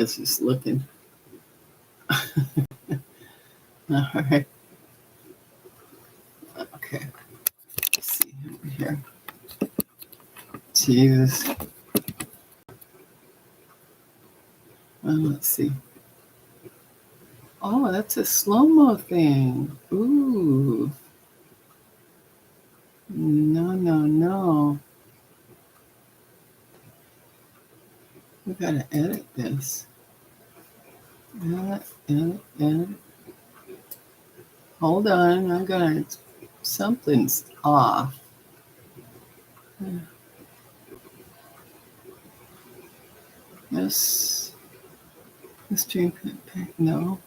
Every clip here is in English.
This is looking. All right. Okay. Let's see over here. Jesus. Let's see. Oh, that's a slow-mo thing. Ooh. No. We gotta edit this. Edit. Hold on. Something's off. Yes. The stream pack. No.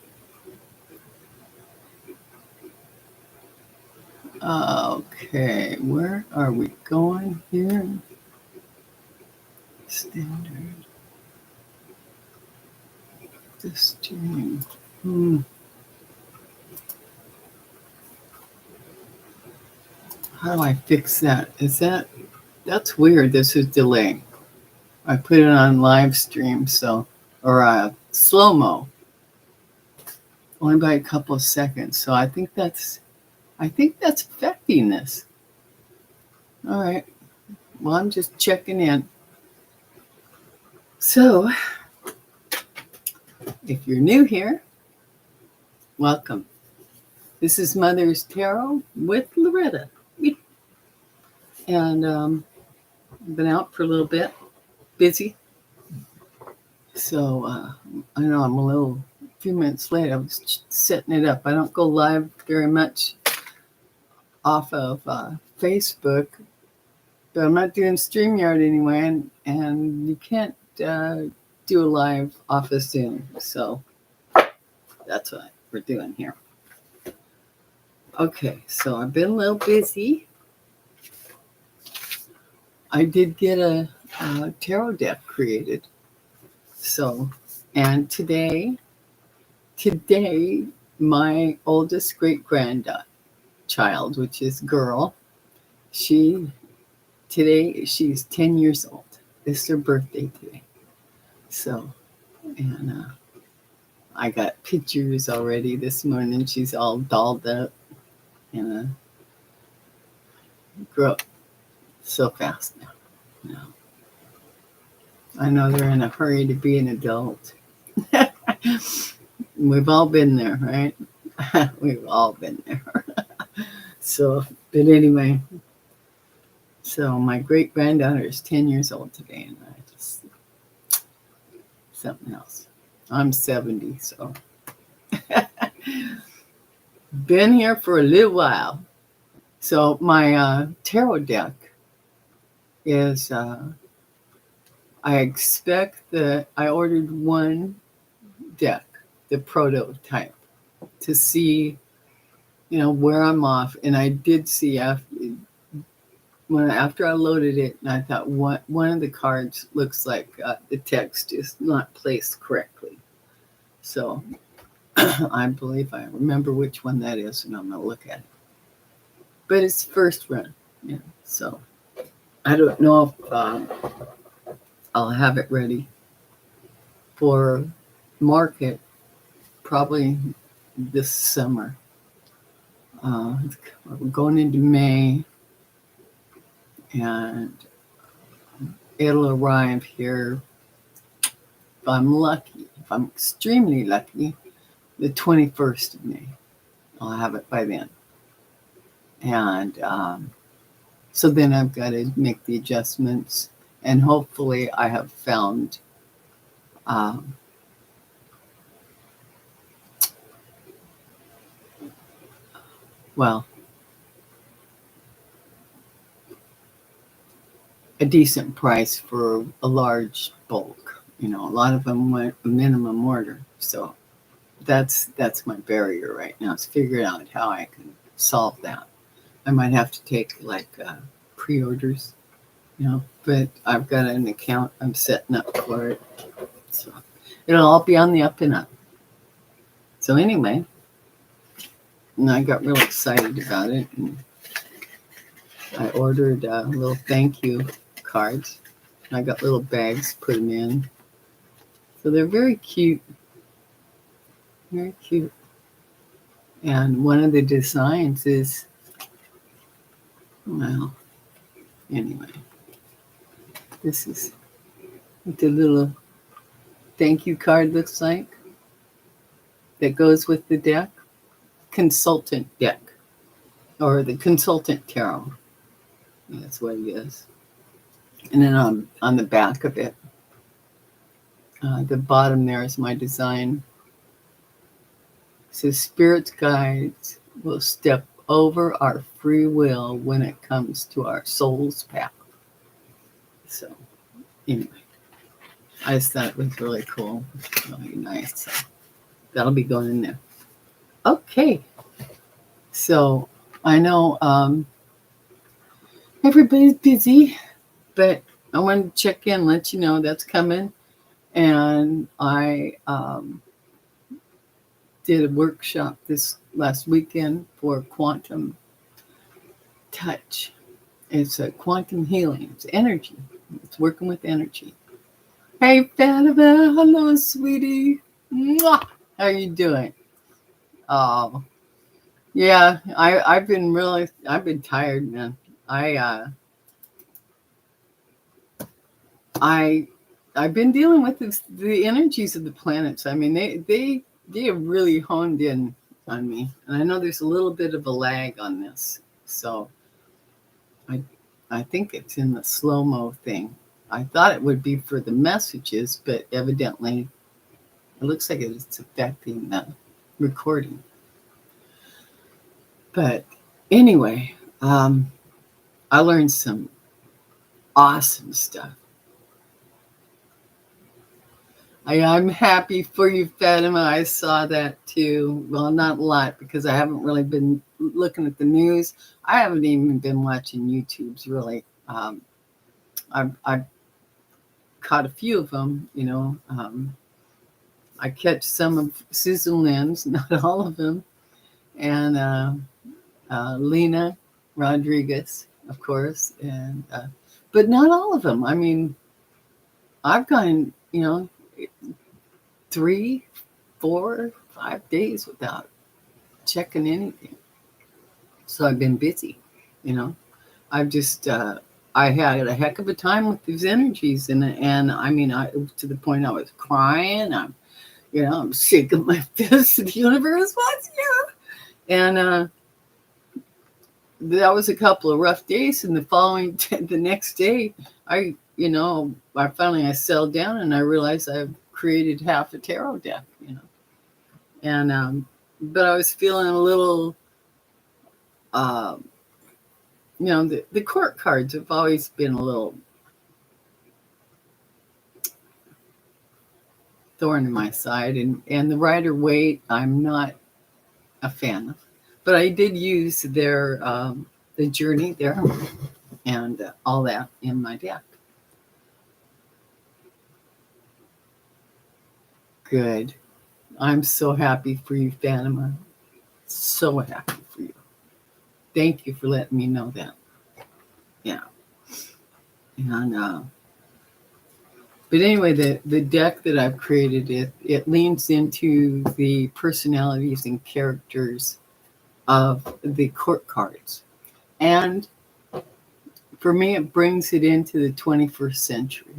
Okay. Where are we going here? Standard. The stream. How do I fix that? That's weird. This is delay. I put it on live stream, or slow-mo, only by a couple of seconds. So I think that's affecting this. All right. Well, I'm just checking in. So, if you're new here, welcome. This is Mother's Tarot with Loretta. And I've been out for a little bit, busy. So I know I'm a few minutes late. I was setting it up. I don't go live very much off of Facebook, but I'm not doing StreamYard anyway, and you can't do a live off of Zoom. So that's what we're doing here. Okay, so I've been a little busy. I did get a tarot deck created. So, and today, my oldest great-grandchild, which is girl, she's 10 years old. It's her birthday today. So, and I got pictures already this morning. She's all dolled up and grew up so fast now. I know they're in a hurry to be an adult. We've all been there, right? We've all been there. So, but anyway, so my great-granddaughter is 10 years old today, and I just, something else. I'm 70, so. Been here for a little while. So my tarot deck is, I expect that I ordered one deck, the prototype, to see, where I'm off. And I did see after I loaded it, and I thought one of the cards looks like the text is not placed correctly. So I believe I remember which one that is, and I'm going to look at it. But it's first run, so I don't know if I'll have it ready for market probably this summer. We're going into May, and it'll arrive here, if I'm lucky, if I'm extremely lucky, the 21st of May. I'll have it by then. And so then I've got to make the adjustments, and hopefully I have found a decent price for a large bulk. A lot of them went a minimum order. So that's my barrier right now, is figuring out how I can solve that. I might have to take pre-orders, but I've got an account I'm setting up for it. So it'll all be on the up and up. So anyway, and I got real excited about it, and I ordered little thank you cards. I got little bags, put them in. So they're very cute. Very cute. And one of the designs is, well, anyway, this is what the little thank you card looks like that goes with the deck. Consultant deck, or the consultant tarot. That's what it is. And then on the back of it, the bottom there is my design. It says, Spirit's guides will step over our free will when it comes to our soul's path. So, anyway, I just thought it was really cool. Really nice. So, that'll be going in there. Okay. So, I know everybody's busy, but I wanted to check in, let you know that's coming. And I did a workshop this last weekend for quantum touch. It's a quantum healing. It's energy. It's working with energy. Hey, Fatima. Hello, sweetie. Mwah! How are you doing? Oh, yeah. I've been tired, man. I've been dealing with the energies of the planets. I mean, they have really honed in on me, and I know there's a little bit of a lag on this, so I think it's in the slow-mo thing. I thought it would be for the messages, but evidently it looks like it's affecting the recording. But anyway, I learned some awesome stuff. I'm happy for you, Fatima. I saw that too. Well, not a lot because I haven't really been looking at the news. I haven't even been watching YouTubes really. I've caught a few of them, you know. I catch some of Susan Lynn's, not all of them, and Lena Rodriguez, of course, and but not all of them. I mean, I've gone, 3, 4, 5 days without checking anything. So I've been busy, I've just, I had a heck of a time with these energies, and I mean, to the point I was crying. I'm shaking my fist at the universe. What's you? And that was a couple of rough days. And the next day, I finally settled down and I realized I've created half a tarot deck, and but I was feeling a little, the court cards have always been a little thorn in my side, and the Rider-Waite I'm not a fan of, but I did use their the journey there and all that in my deck. Good. I'm so happy for you, Fatima. So happy for you. Thank you for letting me know that. Yeah. And but anyway, the deck that I've created, it leans into the personalities and characters of the court cards. And for me, it brings it into the 21st century.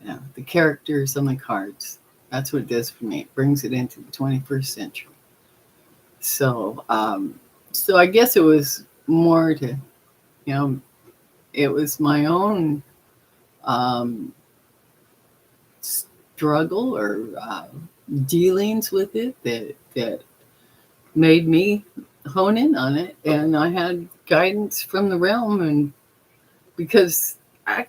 Yeah, the characters on the cards. That's what it does for me. It brings it into the 21st century. So, so I guess it was more to, it was my own struggle or dealings with it that made me hone in on it, and I had guidance from the realm, and because I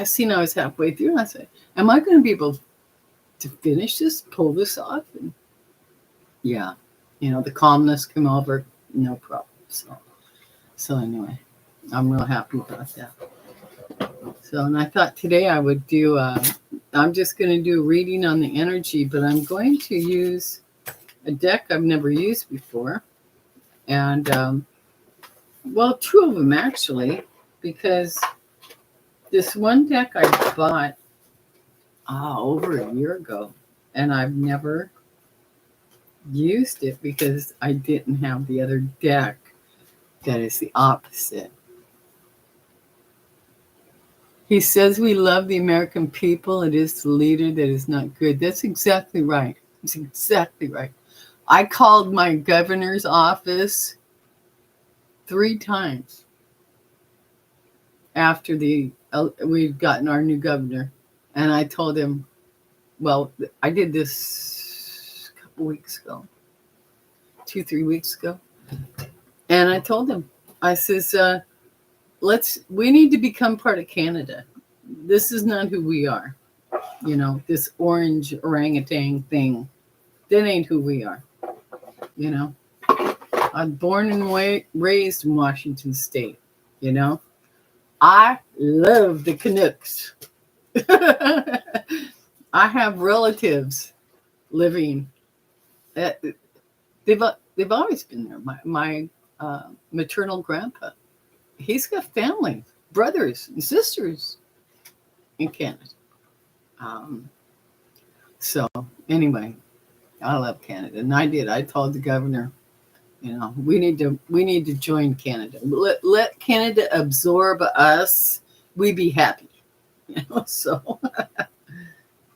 seen I was halfway through, and I said, "Am I going to be able to finish this, pull this off?" And yeah, the calmness came over, no problem. So anyway, I'm real happy about that. So, and I thought today I would do, I'm just going to do a reading on the energy, but I'm going to use a deck I've never used before. And, well, 2 of them actually, because this one deck I bought over a year ago, and I've never used it because I didn't have the other deck that is the opposite. He says we love the American people. It is the leader that is not good. That's exactly right. That's exactly right. I called my governor's office 3 times after we'd gotten our new governor. And I told him, well, I did this a couple weeks ago, 2-3 weeks ago. And I told him, I says, we need to become part of Canada. This is not who we are. This orange orangutan thing, that ain't who we are. I'm born and raised in Washington State. I love the Canucks. I have relatives living. They've always been there. My maternal grandpa, he's got family, brothers and sisters in Canada. So anyway, I love Canada, and I told the governor, we need to join Canada. Let Canada absorb us. We be happy, So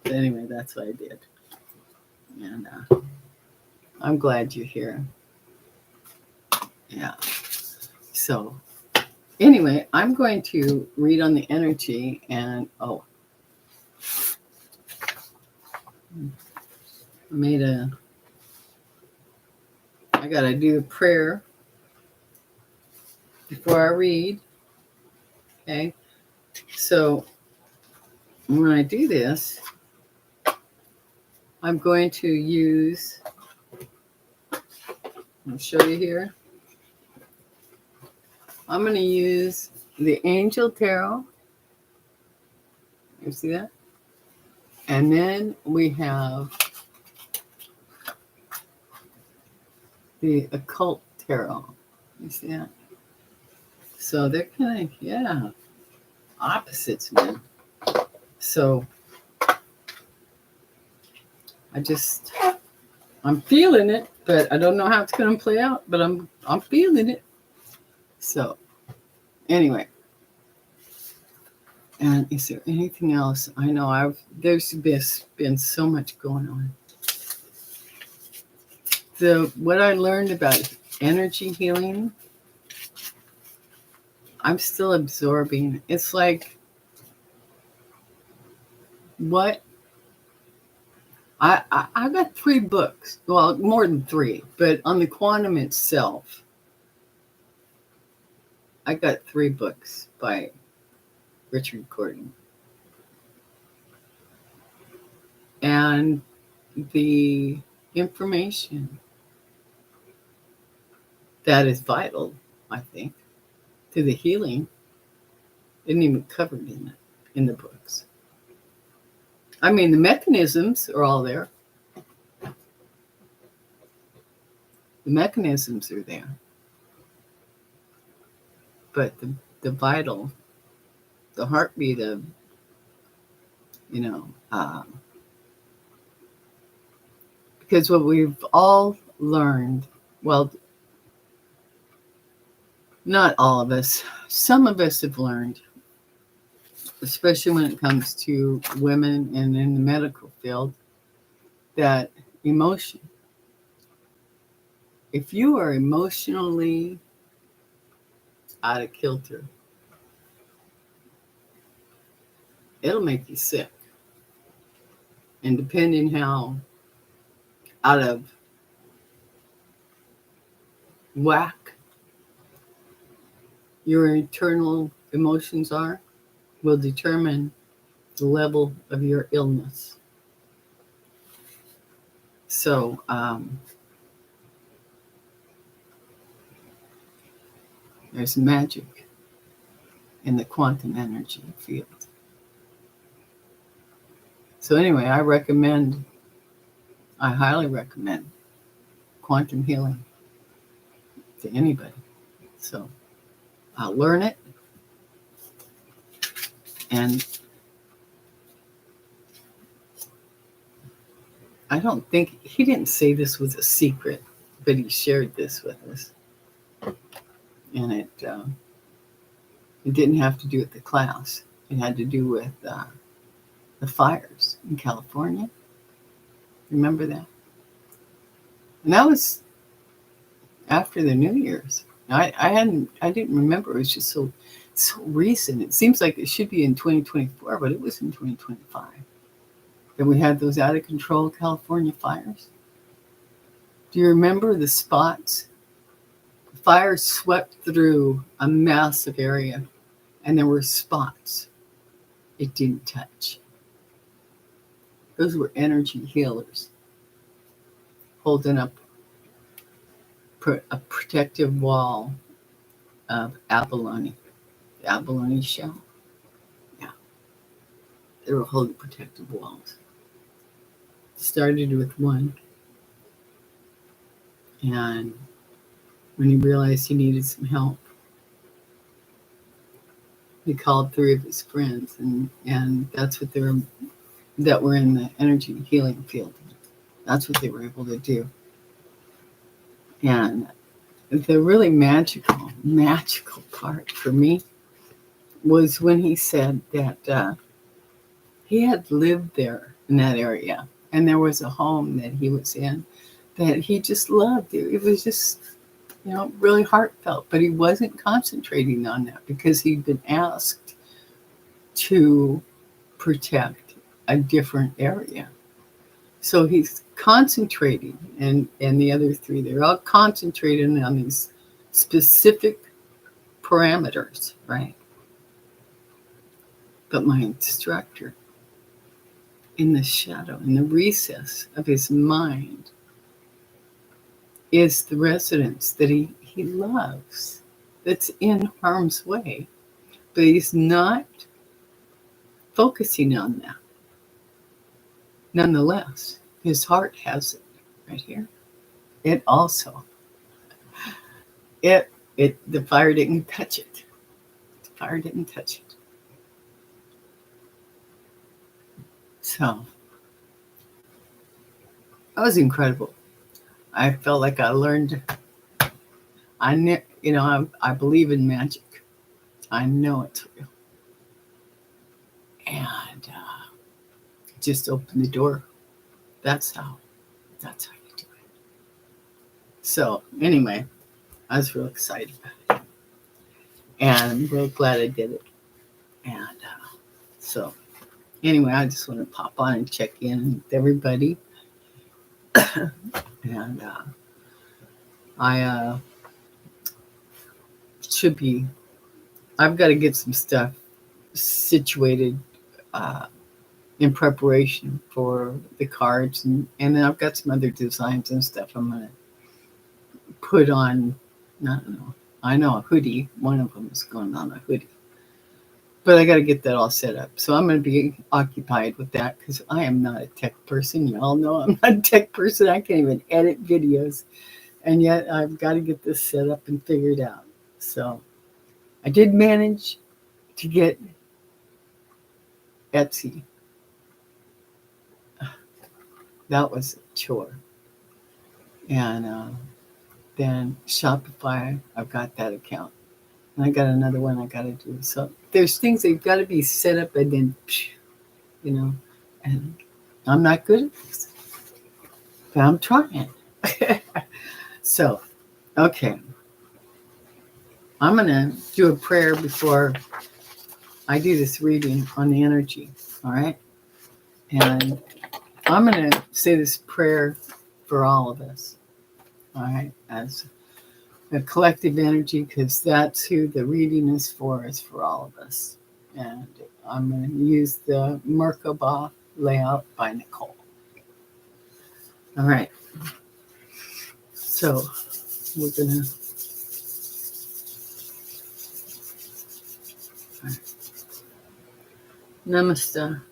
anyway, that's what I did, and I'm glad you're here. Yeah. So anyway, I'm going to read on the energy, and I got to do a prayer before I read. Okay. So when I do this, I'm going to use, I'll show you here. I'm going to use the Angel Tarot. You see that? And then we have the Occult Tarot. You see that? So they're kind of, opposites, man. So I'm feeling it, but I don't know how it's going to play out, but I'm feeling it. So anyway, and is there anything else? I know there's been so much going on. What I learned about energy healing, I'm still absorbing. It's like what I got 3 books. Well, more than 3, but on the quantum itself, I got 3 books by Richard Gordon. And the information that is vital, I think, to the healing isn't even covered in the books. I mean, the mechanisms are all there. The mechanisms are there. But the vital, the heartbeat of, because what we've all learned, well, not all of us, some of us have learned, especially when it comes to women and in the medical field, that emotion, if you are emotionally out of kilter, it'll make you sick. And depending how out of whack your internal emotions are, will determine the level of your illness. So, there's magic in the quantum energy field. So anyway, I highly recommend quantum healing to anybody. So I'll learn it, and I don't think, he didn't say this was a secret, but he shared this with us. And it didn't have to do with the class. It had to do with the fires in California. Remember that? And that was after the New Year's. I didn't remember. It was just so recent. It seems like it should be in 2024, but it was in 2025 that we had those out of control California fires. Do you remember the spots? The fire swept through a massive area, and there were spots it didn't touch. Those were energy healers holding up a protective wall of abalone, the abalone shell. Yeah, they were holding protective walls. Started with one, and when he realized he needed some help, he called 3 of his friends, and that's what that were in the energy healing field. That's what they were able to do. And the really magical part for me was when he said that he had lived there in that area, and there was a home that he was in that he just loved. It was just, really heartfelt, but he wasn't concentrating on that because he'd been asked to protect a different area. So he's concentrating, and the other 3, they're all concentrating on these specific parameters, right? But my instructor, in the shadow, in the recess of his mind, is the residence that he loves, that's in harm's way, but he's not focusing on that. Nonetheless, his heart has it right here. It also, the fire didn't touch it. The fire didn't touch it. So, that was incredible. I felt like I learned, I believe in magic. I know it's real. And just open the door. That's how you do it. So anyway, I was real excited about it. And I'm real glad I did it. And so anyway, I just want to pop on and check in with everybody. And I I've got to get some stuff situated in preparation for the cards, and then I've got some other designs and stuff I'm going to put on. I know a hoodie. One of them is going on a hoodie. But I got to get that all set up. So I'm going to be occupied with that because I am not a tech person. You all know I'm not a tech person. I can't even edit videos. And yet I've got to get this set up and figured out. So I did manage to get Etsy. That was a chore. And then Shopify, I've got that account. And I got another one I got to do. So there's things that got to be set up and then, and I'm not good at this. But I'm trying. So, okay. I'm going to do a prayer before I do this reading on the energy. All right? And I'm going to say this prayer for all of us. All right? As a collective energy, because that's who the reading is for all of us. And I'm going to use the Merkabah layout by Nicole. All right. So we're going to... Namaste.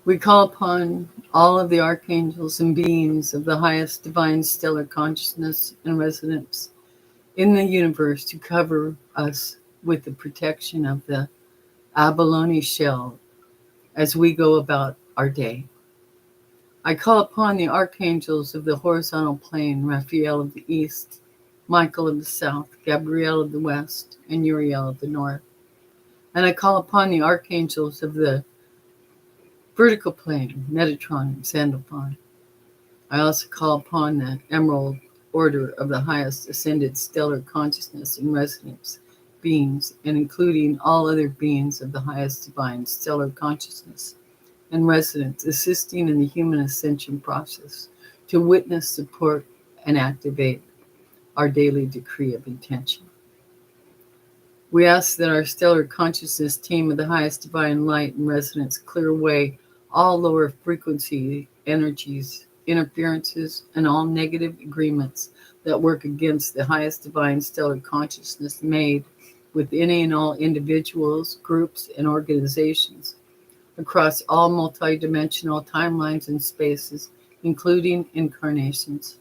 We call upon all of the archangels and beings of the highest divine stellar consciousness and resonance in the universe to cover us with the protection of the abalone shell as we go about our day. I call upon the archangels of the horizontal plane, Raphael of the east, Michael of the south, Gabriel of the west, and Uriel of the north. And I call upon the archangels of the vertical plane, Metatron and Sandalphon. I also call upon the Emerald Order of the highest ascended stellar consciousness and resonance beings, and including all other beings of the highest divine stellar consciousness and resonance, assisting in the human ascension process to witness, support, and activate our daily decree of intention. We ask that our stellar consciousness team of the highest divine light and resonance clear away all lower frequency energies, interferences, and all negative agreements that work against the highest divine stellar consciousness made with any and all individuals, groups, and organizations across all multidimensional timelines and spaces, including incarnations.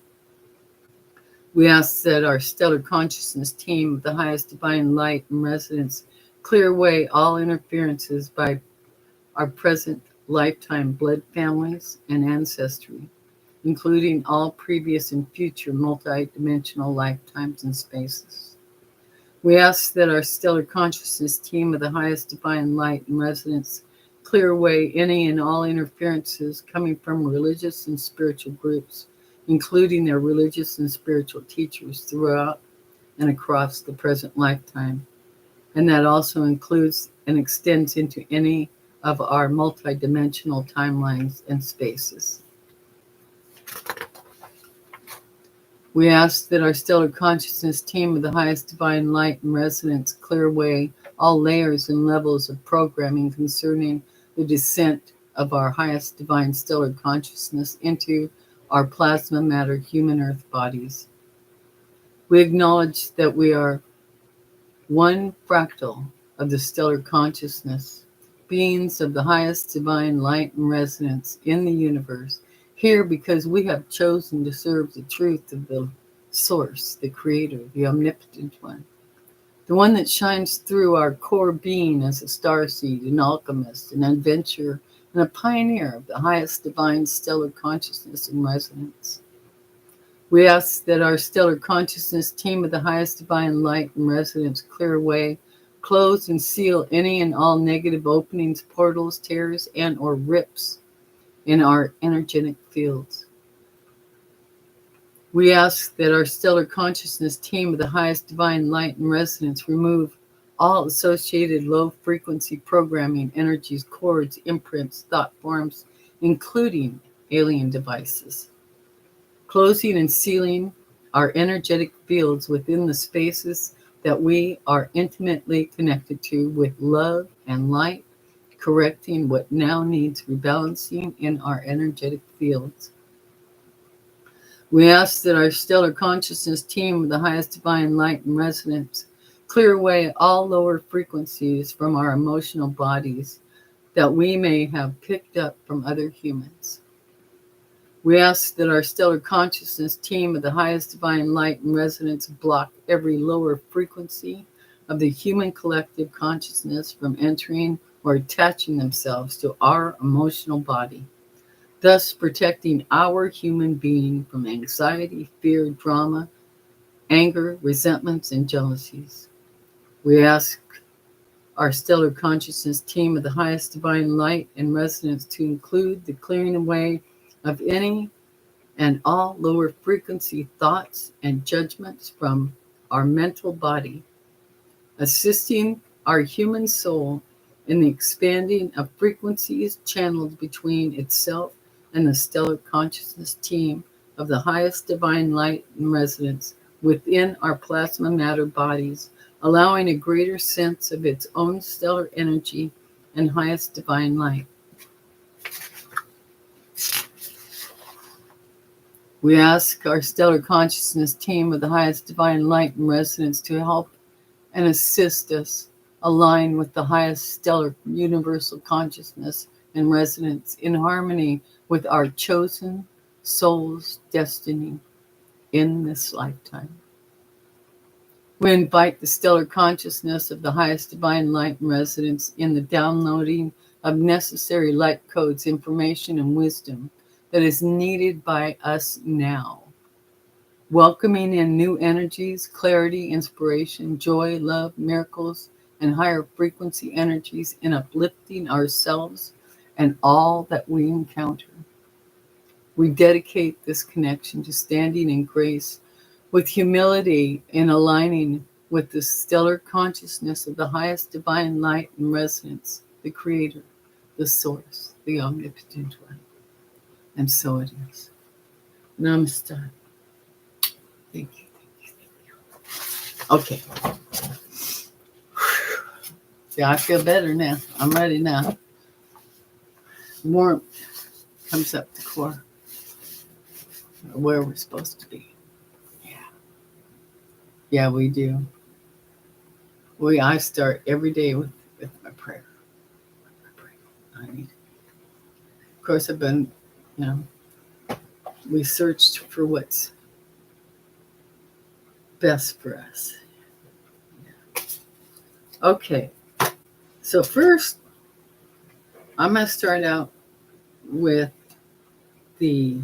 We ask that our stellar consciousness team of the highest divine light and resonance clear away all interferences by our present lifetime blood families and ancestry, including all previous and future multidimensional lifetimes and spaces. We ask that our stellar consciousness team of the highest divine light and resonance clear away any and all interferences coming from religious and spiritual groups, including their religious and spiritual teachers throughout and across the present lifetime. And that also includes and extends into any of our multidimensional timelines and spaces. We ask that our stellar consciousness team of the highest divine light and resonance clear away all layers and levels of programming concerning the descent of our highest divine stellar consciousness into our plasma matter human earth bodies. We acknowledge that we are one fractal of the stellar consciousness, beings of the highest divine light and resonance in the universe, here because we have chosen to serve the truth of the source, the creator, the omnipotent one, the one that shines through our core being as a starseed, an alchemist, an adventurer, and a pioneer of the highest divine stellar consciousness and resonance. We ask that our stellar consciousness team of the highest divine light and resonance clear away, close and seal any and all negative openings, portals, tears, and or rips in our energetic fields. We ask that our stellar consciousness team of the highest divine light and resonance remove all associated low frequency programming, energies, cords, imprints, thought forms, including alien devices, closing and sealing our energetic fields within the spaces that we are intimately connected to with love and light, correcting what now needs rebalancing in our energetic fields. We ask that our stellar consciousness team of the highest divine light and resonance clear away all lower frequencies from our emotional bodies that we may have picked up from other humans. We ask that our stellar consciousness team of the highest divine light and resonance block every lower frequency of the human collective consciousness from entering or attaching themselves to our emotional body, thus protecting our human being from anxiety, fear, drama, anger, resentments, and jealousies. We ask our stellar consciousness team of the highest divine light and resonance to include the clearing away of any and all lower frequency thoughts and judgments from our mental body, assisting our human soul in the expanding of frequencies channeled between itself and the stellar consciousness team of the highest divine light and resonance within our plasma matter bodies, allowing a greater sense of its own stellar energy and highest divine light. We ask our stellar consciousness team of the highest divine light and resonance to help and assist us align with the highest stellar universal consciousness and resonance in harmony with our chosen soul's destiny in this lifetime. We invite the stellar consciousness of the highest divine light and resonance in the downloading of necessary light codes, information, and wisdom that is needed by us now. Welcoming in new energies, clarity, inspiration, joy, love, miracles, and higher frequency energies in uplifting ourselves and all that we encounter. We dedicate this connection to standing in grace with humility and aligning with the stellar consciousness of the highest divine light and resonance, the Creator, the Source, the Omnipotent One. And so it is. Namaste. Thank you, Okay. Yeah, I feel better now. I'm ready now. Warmth comes up the core, where we're supposed to be. Yeah, we do. I start every day with my prayer. Of course, I've been, we searched for what's best for us. Okay, so first, I'm going to start out with the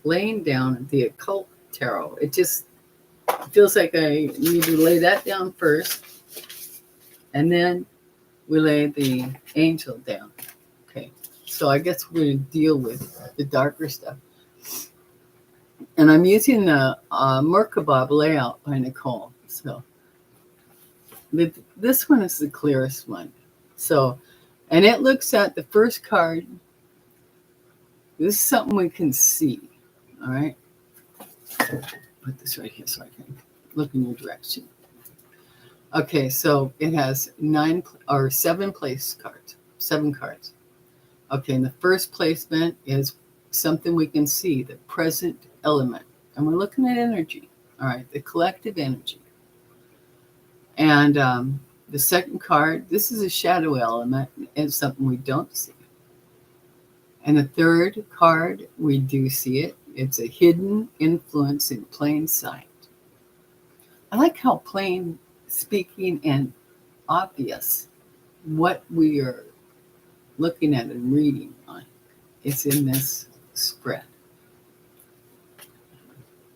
laying down of the occult tarot. It just feels like I need to lay that down first, and then we lay the angel down. Okay, so I guess we're going to deal with the darker stuff. And I'm using the Merkabah layout by Nicole. So this one is the clearest one. So, and it looks at the first card. This is something we can see. All right. Put this right here so I can look in your direction. Okay, so it has 7 place cards. 7 cards. Okay, and the first placement is something we can see, the present element. And we're looking at energy. All right, the collective energy. And the second card, this is a shadow element, and something we don't see. And the third card, we do see it. It's a hidden influence in plain sight. I like how plain speaking and obvious what we are looking at and reading on is in this spread.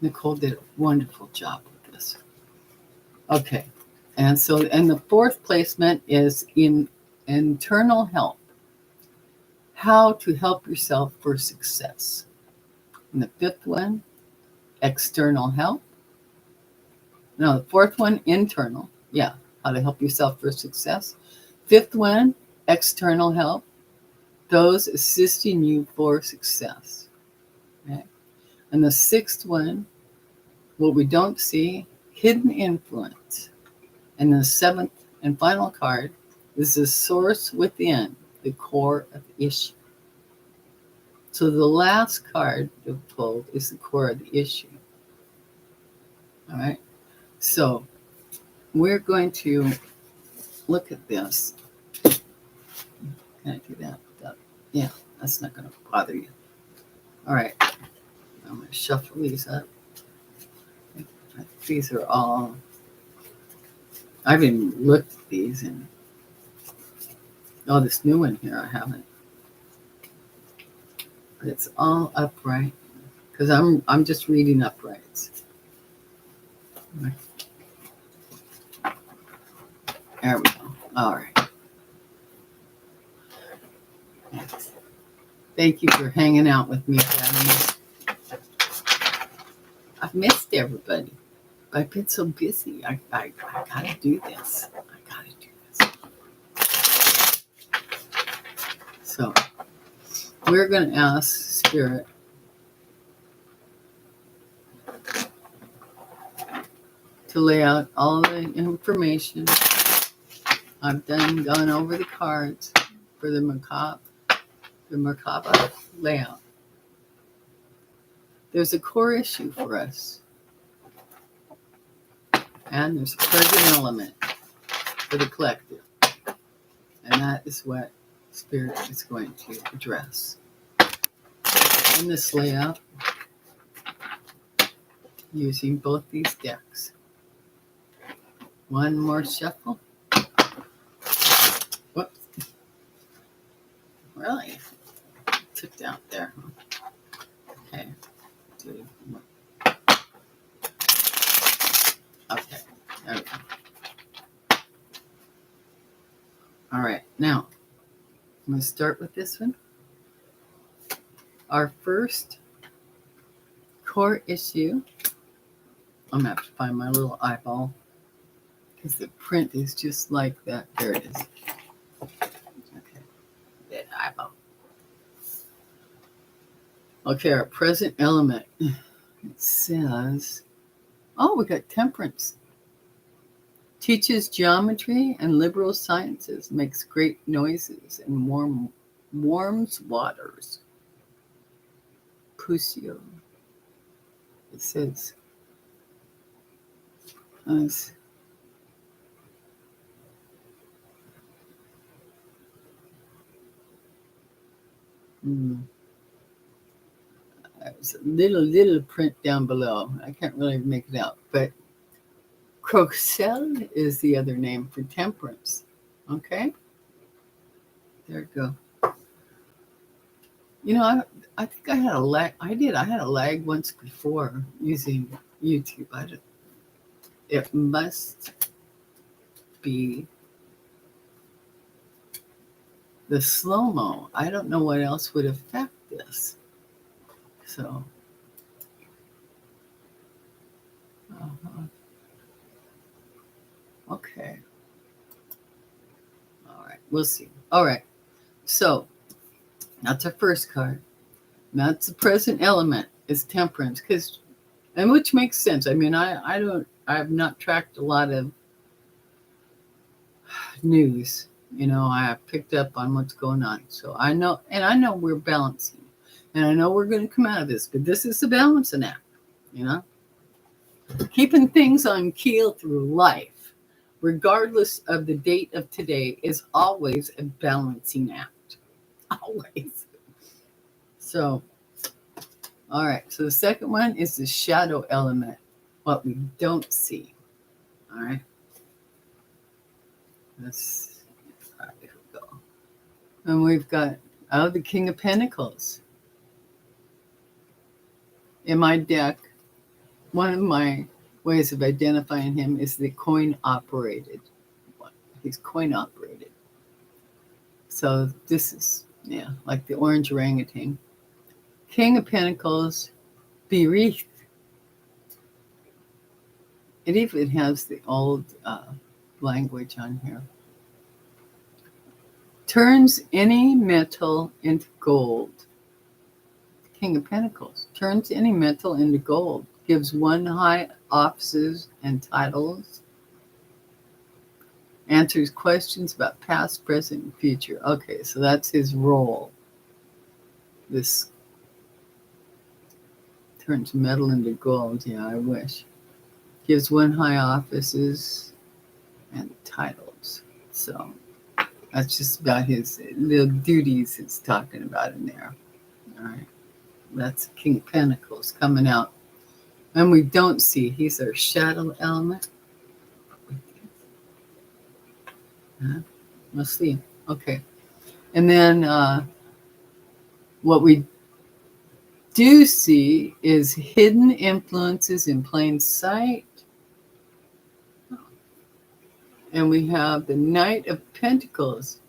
Nicole did a wonderful job with this. Okay. And the fourth placement is in internal help. How to help yourself for success. And the fifth one, external help. No, the fourth one, internal. Yeah, how to help yourself for success. Fifth one, external help. Those assisting you for success. Okay. And the sixth one, what we don't see, hidden influence. And the seventh and final card is the source within, the core of the issue. So the last card we've pulled is the core of the issue. All right. So we're going to look at this. Can I do that? Yeah, that's not going to bother you. All right. I'm going to shuffle these up. These are all, I haven't even looked at these, and this new one here I haven't. But it's all upright because I'm just reading uprights. There we go. All right. Yes. Thank you for hanging out with me, Daddy. I've missed everybody. I've been so busy. I gotta do this. So we're going to ask Spirit to lay out all the information. I've gone over the cards for the Merkabah layout. There's a core issue for us. And there's a present element for the collective. And that is what Spirit is going to address. In this layout, using both these decks. One more shuffle. Whoops. Really? Took down there. Okay. Okay. There we go. All right. Now, I'm going to start with this one. Our first core issue. I'm going to have to find my little eyeball because the print is just like that. There it is. Okay. That eyeball. Okay, our present element. It says, oh, we got temperance. Teaches geometry and liberal sciences. Makes great noises and warms waters. Pusio. It says, there's a little print down below. I can't really make it out, but Croxel is the other name for temperance. Okay, there you go. You know, I think I had a lag. I had a lag once before using YouTube. It must be the slow-mo. I don't know what else would affect this. So, okay. All right, we'll see. All right, so that's our first card. That's the present element is temperance, and which makes sense. I mean, I've not tracked a lot of news. You know, I have picked up on what's going on, so I know we're balancing, and I know we're going to come out of this. But this is the balancing act. You know, keeping things on keel through life, regardless of the date of today, is always a balancing act. Always. So. All right, so the second one is the shadow element, what we don't see. All right. All right, here we go. And we've got the King of Pentacles. In my deck, one of my ways of identifying him is the coin operated. He's coin operated. So this is, like the orange orangutan. King of Pentacles, Berith. It even has the old language on here. Turns any metal into gold. King of Pentacles. Turns any metal into gold. Gives one high offices and titles. Answers questions about past, present, and future. Okay, so that's his role. This turns metal into gold. Yeah, I wish. Gives one high offices and titles. So that's just about the duties it's talking about in there. All right. That's King of Pentacles coming out. And we don't see, he's our shadow element. We'll see. Okay. And then what we do see is hidden influences in plain sight. And we have the Knight of Pentacles,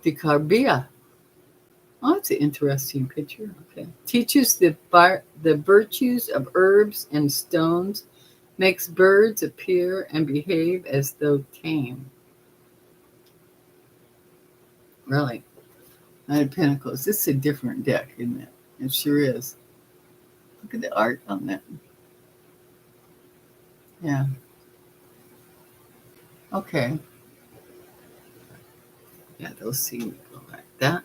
the Carbia. Oh, that's an interesting picture. Okay. Teaches the virtues of herbs and stones, makes birds appear and behave as though tame. Really? Knight of Pentacles. This is a different deck, isn't it? It sure is. Look at the art on that. Yeah. Okay. Yeah, those seem to go like that.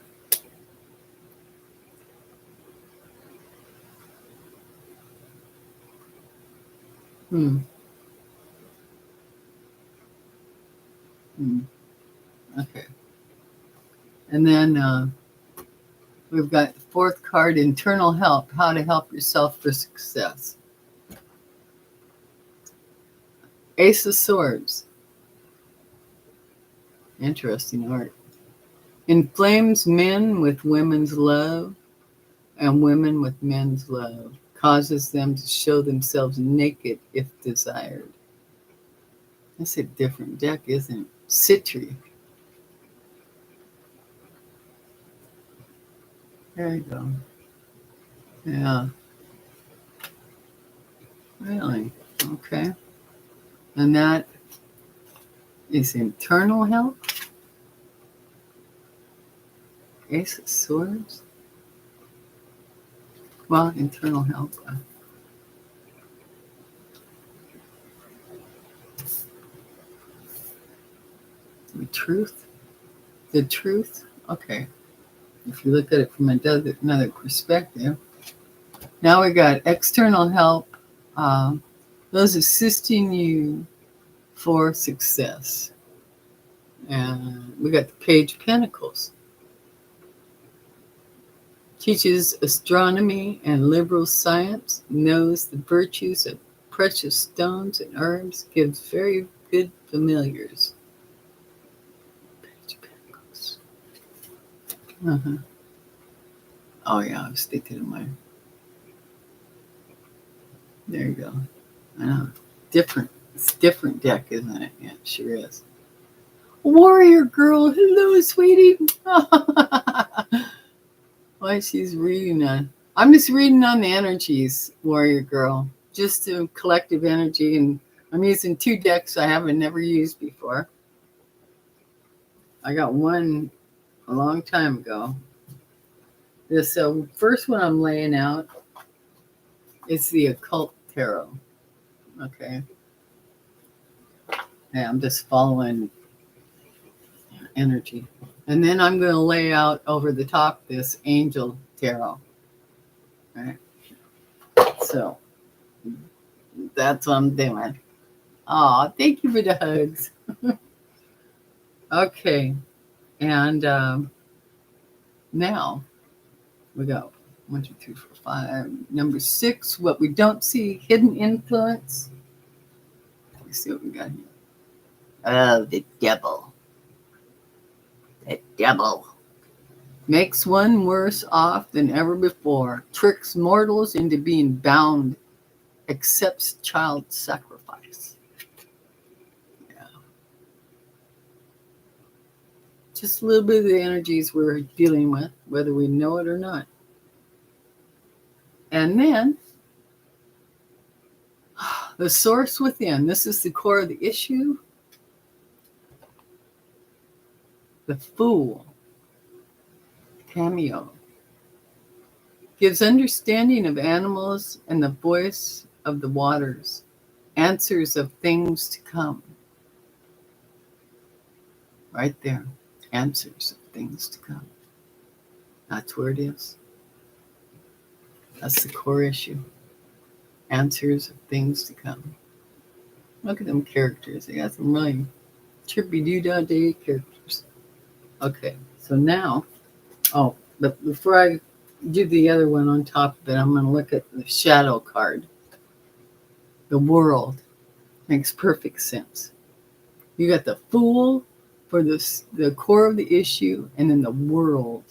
Okay. And then we've got the fourth card, internal help, how to help yourself for success. Ace of Swords. Interesting art. Inflames men with women's love and women with men's love. Causes them to show themselves naked if desired. That's a different deck, isn't it? Citri. There you go. Yeah. Really? Okay. And that is internal help. Ace of Swords. Well, internal help. The truth. The truth. Okay. If you look at it from another perspective. Now we got external help. Those assisting you for success. And we got the Page of Pentacles. Teaches astronomy and liberal science, knows the virtues of precious stones and herbs, gives very good familiars. Page of Pentacles. Uh-huh. Oh yeah, I was thinking of mine. There you go. I know. Different. It's a different deck, isn't it? Yeah, it sure is. Warrior girl, hello, sweetie. Why she's reading on. I'm just reading on the energies, warrior girl. Just the collective energy, and I'm using 2 decks I haven't never used before. I got one a long time ago. This first one I'm laying out is the Occult Tarot. Okay. Yeah, I'm just following energy. And then I'm going to lay out over the top this Angel Tarot. All right. So that's what I'm doing. Oh, thank you for the hugs. Okay. And now we go 1, 2, 3, 4, 5. Number 6, what we don't see, hidden influence. Let's see what we got here. Oh, the devil. The devil. Makes one worse off than ever before. Tricks mortals into being bound. Accepts child sacrifice. Yeah. Just a little bit of the energies we're dealing with, whether we know it or not. And then, the source within. This is the core of the issue. The Fool. Cameo. Gives understanding of animals and the voice of the waters. Answers of things to come. Right there. Answers of things to come. That's where it is. That's the core issue. Answers of things to come. Look at them characters. They got some really trippy-doo-dah-day characters. Okay, so now, but before I do the other one on top of it, I'm going to look at the shadow card. The World. Makes perfect sense. You got the Fool for the core of the issue, and then the World.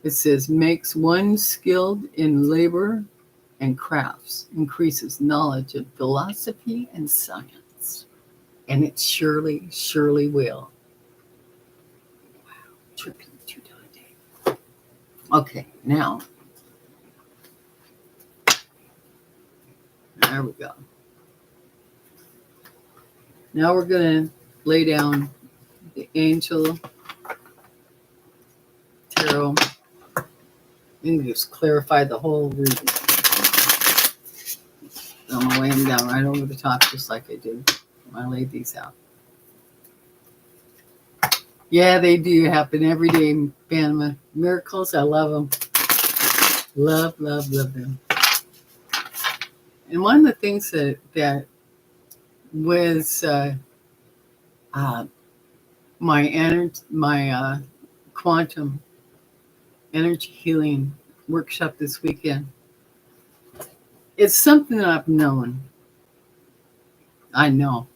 It says, makes one skilled in labor and crafts, increases knowledge of philosophy and science. And it surely, surely will. Wow, tripping day. Okay, now. There we go. Now we're going to lay down the Angel Tarot. And just clarify the whole reading. I'm going to lay them down right over the top just like I did when I laid these out. Yeah, they do happen every day, Panama. Miracles, I love them. Love, love, love them. And one of the things that was my quantum energy healing workshop this weekend, it's something that I've known. I know.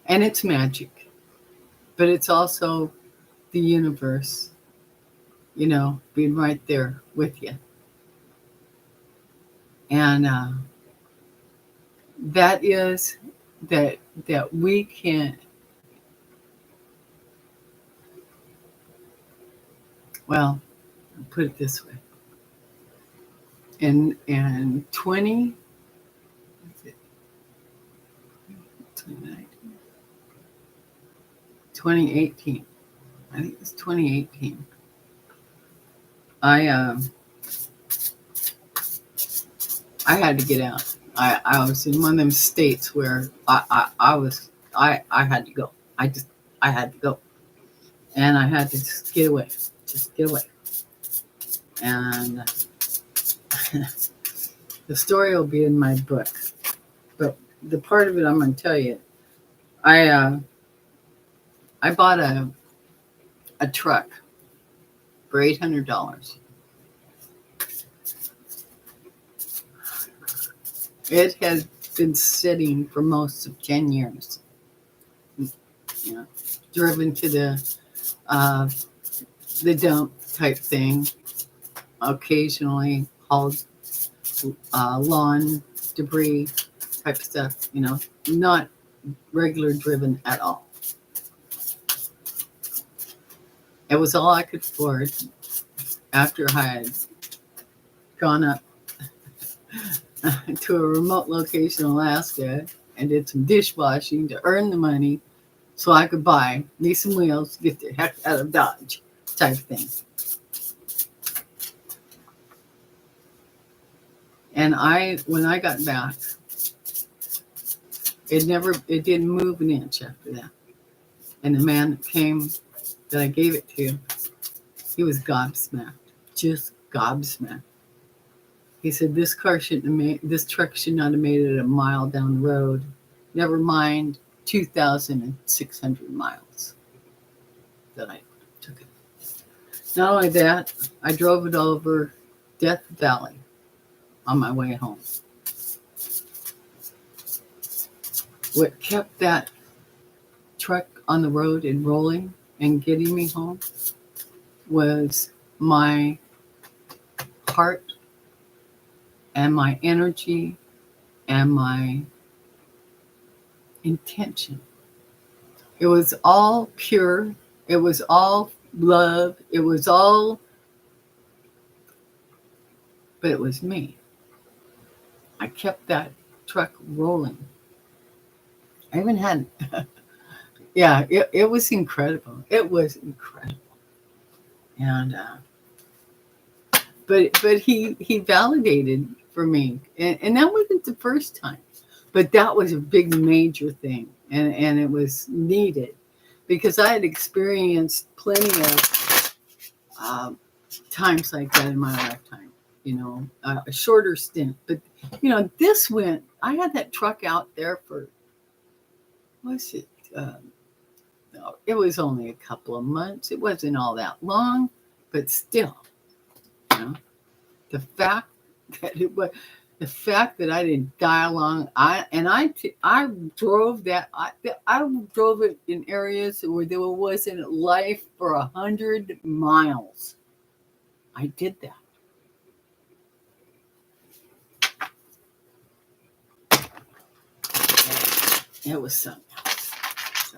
And it's magic. But it's also the universe, being right there with you. And that is that we can, well, I'll put it this way. In 2018, I think it was 2018, I had to get out. I was in one of them states where I had to go. I had to go. And I had to just get away. Just get away. And the story will be in my book. But the part of it I'm going to tell you, I bought a truck for $800. It has been sitting for most of 10 years. Driven to the dump type thing. Occasionally hauled lawn debris type stuff. Not regular driven at all. It was all I could afford after I had gone up to a remote location in Alaska and did some dishwashing to earn the money so I could buy me some wheels, get the heck out of Dodge type thing. And when I got back, it didn't move an inch after that. And the man that I gave it to, he was gobsmacked, just gobsmacked. He said, this truck should not have made it a mile down the road. Never mind 2,600 miles that I took it. Not only that, I drove it over Death Valley on my way home. What kept that truck on the road and rolling and getting me home was my heart and my energy and my intention. It was all pure. It was all love. It was all, but it was me. I kept that truck rolling. I even had, yeah, it was incredible. It was incredible. And, but he validated for me. And that wasn't the first time, but that was a big major thing. And it was needed because I had experienced plenty of times like that in my lifetime, a shorter stint. But, I had that truck out there for, what's it? No, it was only a couple of months. It wasn't all that long, but still, the fact that I didn't die along, I drove that. I drove it in areas where there wasn't life for 100 miles. I did that. It was something else. So,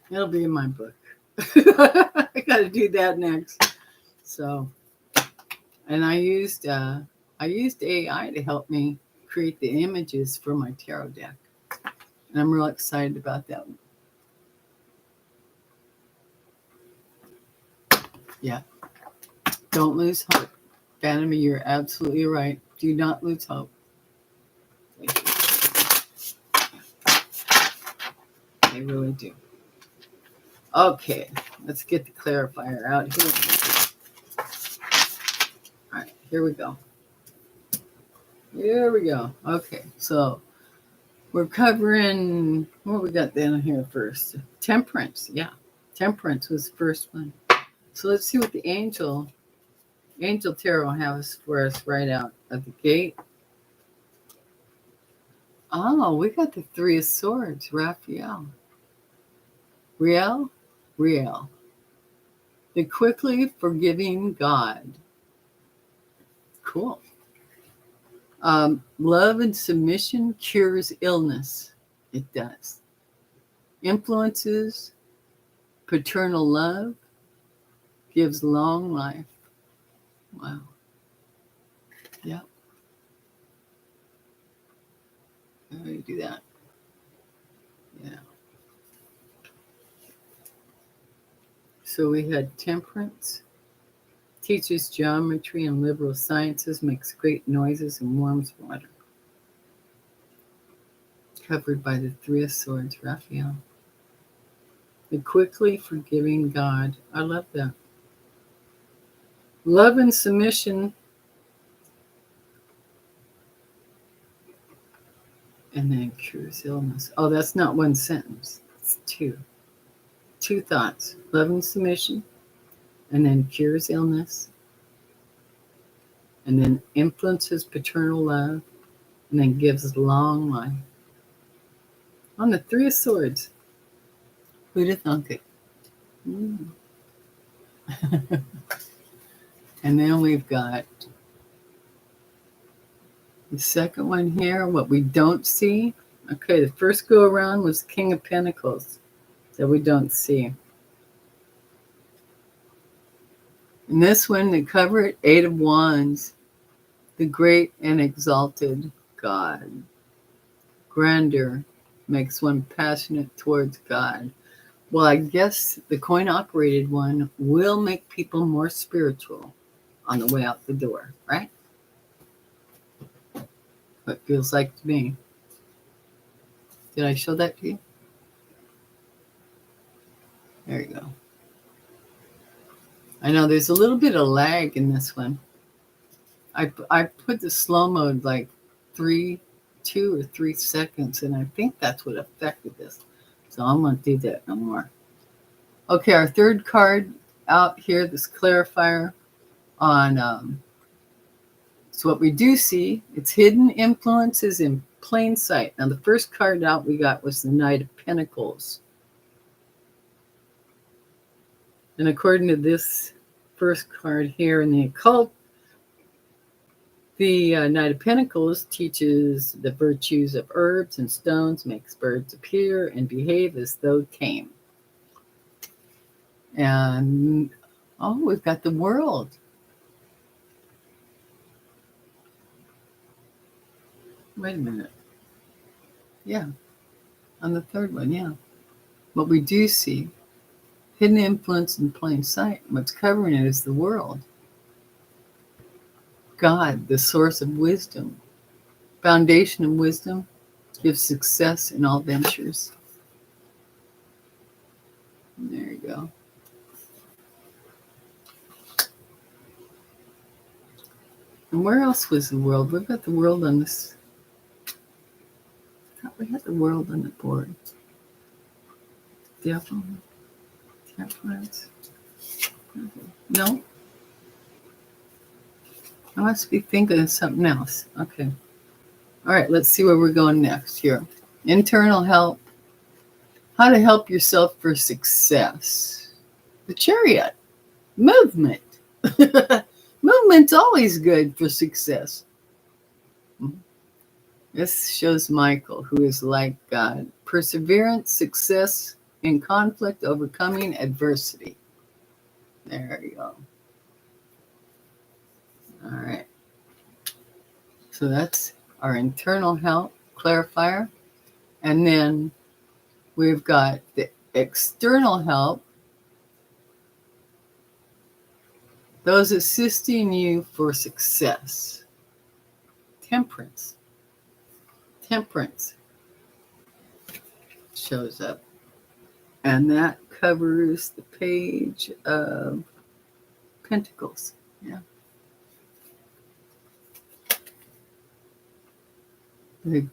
it'll be in my book. I got to do that next. So, and I used AI to help me create the images for my tarot deck, and I'm real excited about that one. Yeah, don't lose hope, Phantom. You're absolutely right. Do not lose hope. They really do. Okay, let's get the clarifier out here. All right, here we go. Here we go. Okay, so we're covering, what we got down here first? Temperance. Yeah, temperance was the first one. So let's see what the Angel Tarot has for us right out of the gate. Oh, we got the Three of Swords, Raphael. Riel. The quickly forgiving God. Cool. Love and submission cures illness. It does. Influences paternal love, gives long life. Wow. Yep. How do you do that? Yeah. So we had temperance, teaches geometry and liberal sciences, makes great noises and warms water. Covered by the Three of Swords, Raphael. The quickly forgiving God. I love that. Love and submission. And then cures illness. Oh, that's not one sentence. It's two. Two thoughts. Love and submission. And then cures illness. And then influences paternal love. And then gives long life. On the Three of Swords. Who'd have thunk it? Mm. And then we've got the second one here, what we don't see. Okay, the first go around was King of Pentacles that we don't see. And this one, the cover it, Eight of Wands, the great and exalted God. Grandeur makes one passionate towards God. Well, I guess the coin-operated one will make people more spiritual on the way out the door, right? What it feels like to me. Did I show that to you? There you go. I know there's a little bit of lag in this one. I put the slow mode like 2 or 3 seconds, and I think that's what affected this. So I'm going to do that no more. Okay, our third card out here, this clarifier on so what we do see, it's hidden influences in plain sight. Now the first card out we got was the Knight of Pentacles. And according to this first card here in the occult, the Knight of Pentacles teaches the virtues of herbs and stones, makes birds appear and behave as though tame. And, oh, we've got the World. Wait a minute. Yeah, on the third one, yeah. What we do see, hidden influence in plain sight, what's covering it is the World. God, the source of wisdom, foundation of wisdom, gives success in all ventures. There you go. And where else was the World? We've got the World on this. I thought we had the World on the board. Devil. Temperance. No? I must be thinking of something else. Okay. All right, let's see where we're going next here. Internal help. How to help yourself for success. The Chariot. Movement. Movement's always good for success. This shows Michael, who is like God. Perseverance, success in conflict, overcoming adversity. There you go. All right. So that's our internal help clarifier. And then we've got the external help. Those assisting you for success. Temperance. Temperance shows up. And that covers the page of Pentacles. Yeah. The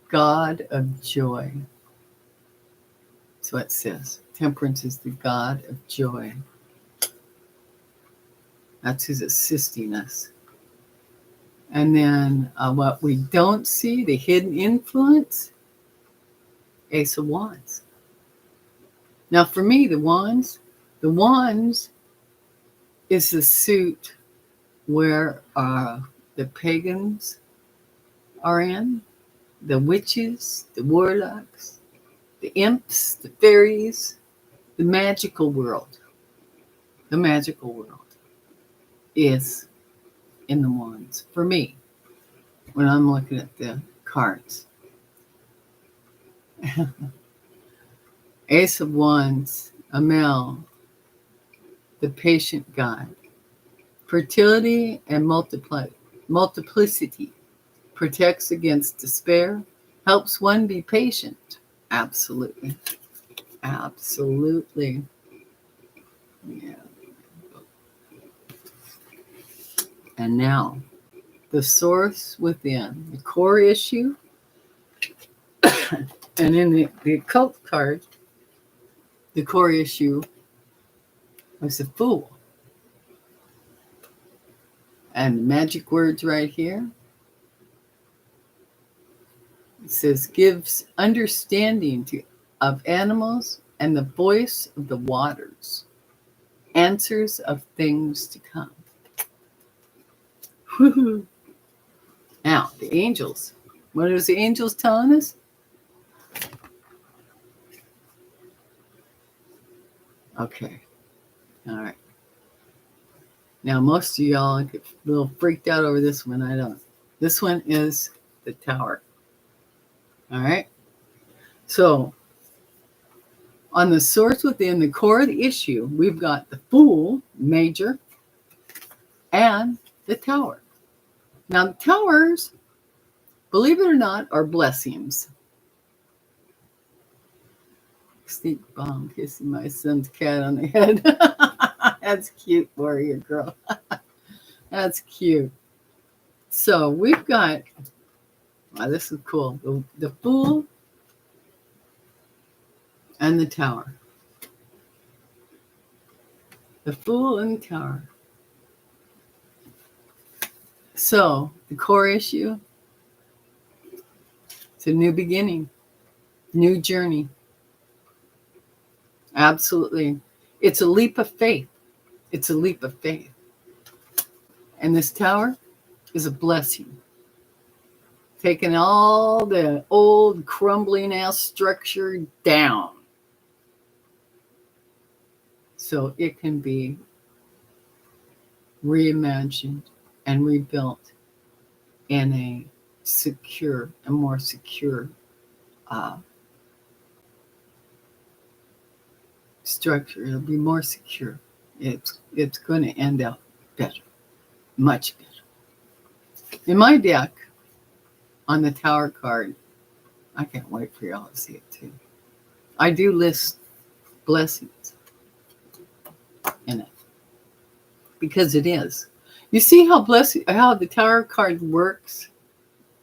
God of joy. That's what it says. Temperance is the God of joy. That's who's assisting us. And then what we don't see, the hidden influence, Ace of Wands. Now for me, the wands is the suit where the pagans are in, the witches, the warlocks, the imps, the fairies, the magical world. The magical world is in the wands for me when I'm looking at the cards. Ace of Wands, Amel, the patient god. Fertility and multiplicity. Protects against despair. Helps one be patient. Absolutely. Absolutely. Yeah. And now, the source within. The core issue. And in the occult card, the core issue was the Fool. And the magic words right here. It says, gives understanding of animals and the voice of the waters. Answers of things to come. Woo-hoo. Now, the angels. What is the angels telling us? Okay. All right. Now, most of y'all get a little freaked out over this one. I don't. This one is the Tower. All right. So, on the source within the core of the issue, we've got the Fool, major, and the Tower. Now, the towers, believe it or not, are blessings. Sneak bomb kissing my son's cat on the head. That's cute, warrior girl. That's cute. So we've got, wow, this is cool. The Fool and the Tower. The Fool and the Tower. So the core issue, it's a new beginning, new journey. Absolutely. It's a leap of faith. It's a leap of faith. And this Tower is a blessing. Taking all the old crumbling ass structure down so it can be reimagined and rebuilt in a more secure structure. It'll be more secure. It's going to end up better, much better. In my deck, on the Tower card, I can't wait for y'all to see it too. I do list blessings in it because it is. You see how the Tower card works?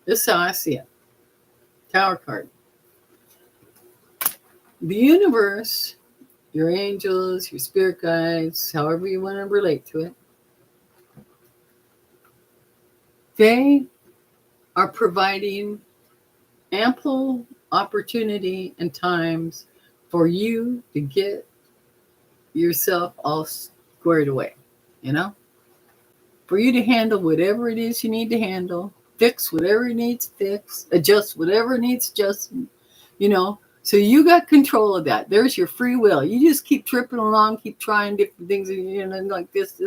This is how I see it. Tower card. The universe, your angels, your spirit guides, however you want to relate to it, they are providing ample opportunity and times for you to get yourself all squared away, for you to handle whatever it is you need to handle, fix whatever needs fixed, adjust whatever needs adjustment, So you got control of that. There's your free will. You just keep tripping along, keep trying different things, like this.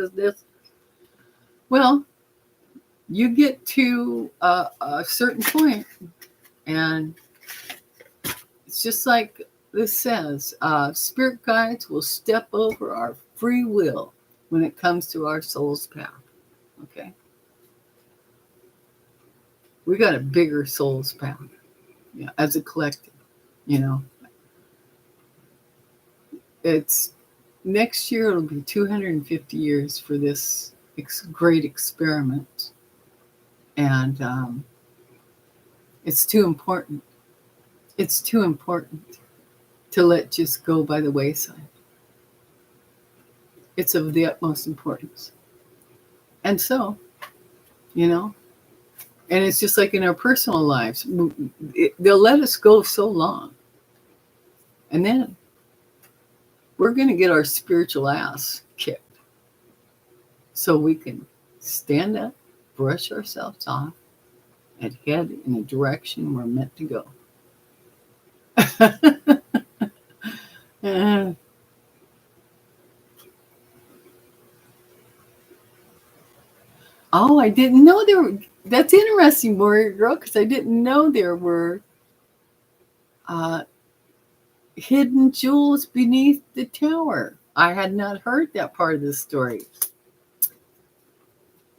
Well, you get to a certain point, and it's just like this says, spirit guides will step over our free will when it comes to our soul's path. Okay? We got a bigger soul's path, as a collective. It's next year, it'll be 250 years for this great experiment. And it's too important. It's too important to let just go by the wayside. It's of the utmost importance. And so, and it's just like in our personal lives, they'll let us go so long. And then we're going to get our spiritual ass kicked. so we can stand up, brush ourselves off, and head in a direction we're meant to go. Uh, oh, I didn't know there were. That's interesting, Warrior Girl, because I didn't know there were uh, hidden jewels beneath the tower. I had not heard that part of the story.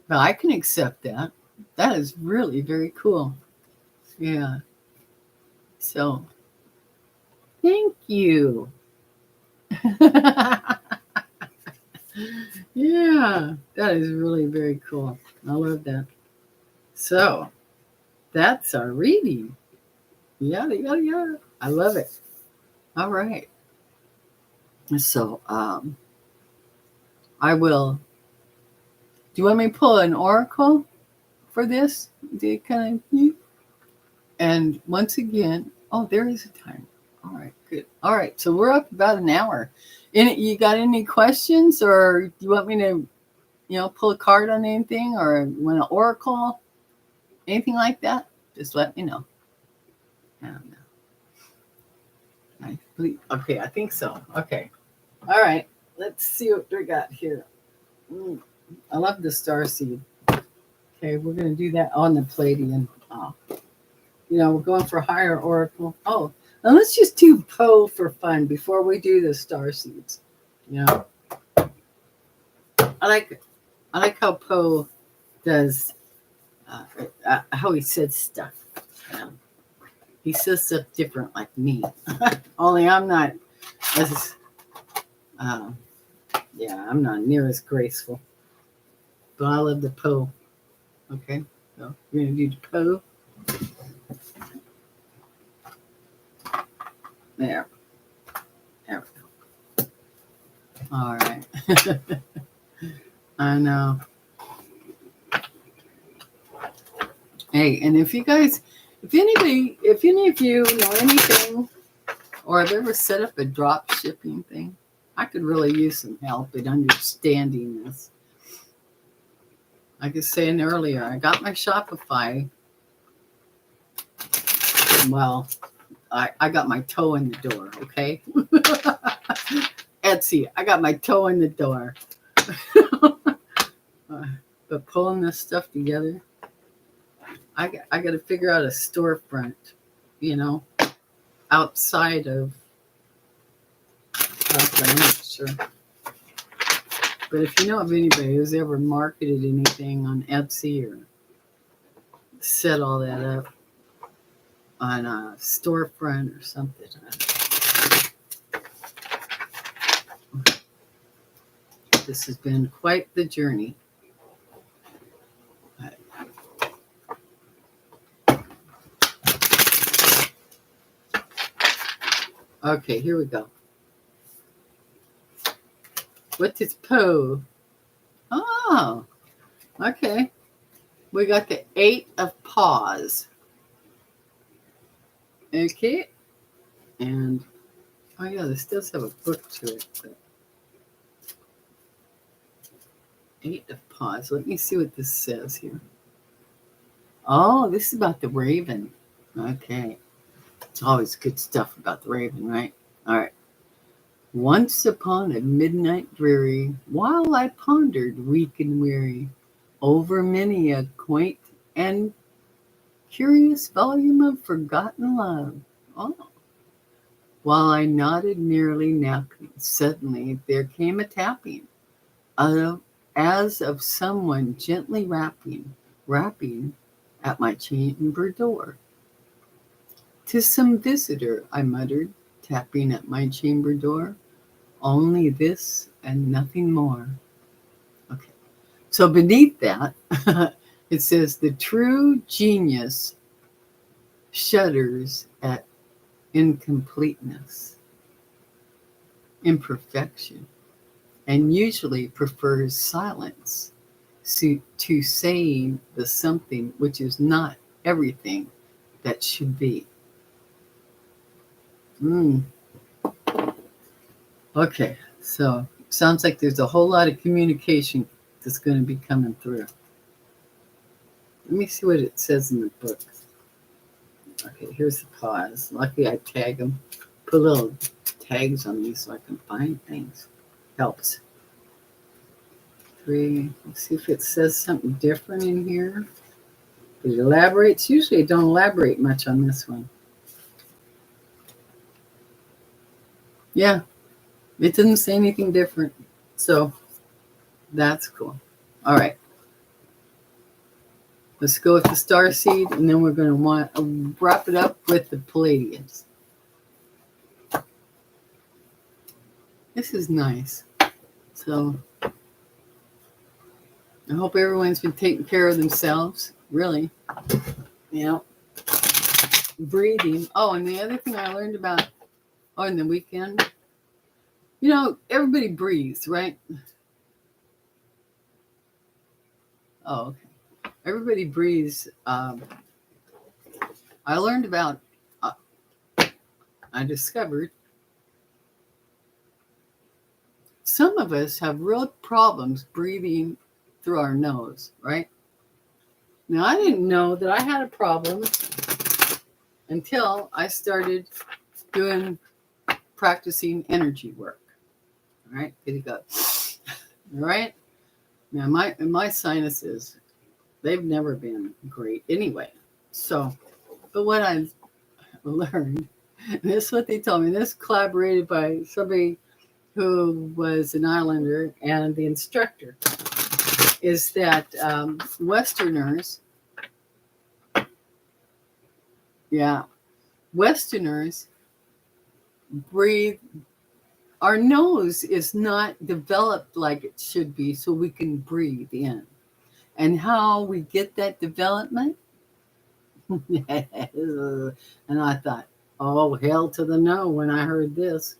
But I can accept that. That is really very cool. Yeah. So, thank you. Yeah, that is really very cool. I love that. So, that's our reading. Yada, yada, yada. I love it. All right. So, I will. Do you want me to pull an oracle for this? Do you kind of, and once again, oh, there is a time. All right, good. All right, so we're up about an hour. You got any questions, or do you want me to, pull a card on anything, or want an oracle, anything like that? Just let me know. I don't know. Okay, I think so. Okay. All right. Let's see what we got here. I love the star seed. Okay, we're going to do that on the Palladian. We're going for higher oracle. Oh, and let's just do Poe for fun before we do the star seeds. I like how Poe does, how he says stuff. He says stuff different like me. Only I'm not as, I'm not near as graceful. But I love the Poe. Okay, so we're going to do the Poe. There we go. All right. I know. Hey, and if any of you know anything or have ever set up a drop shipping thing, I could really use some help in understanding this. Like I was saying earlier, I got my Shopify. Well, I got my toe in the door, okay? Etsy, I got my toe in the door. But pulling this stuff together, I got to figure out a storefront, outside of. I'm not sure. But if you know of anybody who's ever marketed anything on Etsy or set all that up on a storefront or something, this has been quite the journey. Okay, here we go. What is Poe? Oh, okay. We got the 8 of Paws. Okay. And, oh yeah, this does have a book to it. But 8 of Paws. Let me see what this says here. Oh, this is about the raven. Okay. It's always good stuff about the raven, right? All right. Once upon a midnight dreary, while I pondered weak and weary over many a quaint and curious volume of forgotten love. Oh. While I nodded merely napping, suddenly there came a tapping, as of someone gently rapping at my chamber door. "'Tis some visitor," I muttered, tapping at my chamber door. "Only this and nothing more." Okay. So beneath that, it says the true genius shudders at incompleteness, imperfection, and usually prefers silence to saying the something which is not everything that should be. Okay, so sounds like there's a whole lot of communication that's going to be coming through. Let me see what it says in the book. Okay, here's the pause. Lucky I tag them. Put little tags on these so I can find things. Helps. 3. Let's see if it says something different in here. It elaborates. Usually it don't elaborate much on this one. Yeah, it didn't say anything different. So that's cool. All right. Let's go with the star seed, and then we're going to want to wrap it up with the Palladians. This is nice. So I hope everyone's been taking care of themselves, really. You know, breathing. Oh, and the other thing I learned about on the weekend, you know, everybody breathes, right? Oh, okay. Everybody breathes. I learned about, I discovered some of us have real problems breathing through our nose, right? Now, I didn't know that I had a problem until I started practicing energy work. All right, here you go. All right. Now, my sinuses, they've never been great anyway. So, but what I've learned, and this is what they told me, this collaborated by somebody who was an islander and the instructor, is that Westerners breathe. Our nose is not developed like it should be, so we can breathe in. And how we get that development? And I thought, oh, hell to the no when I heard this.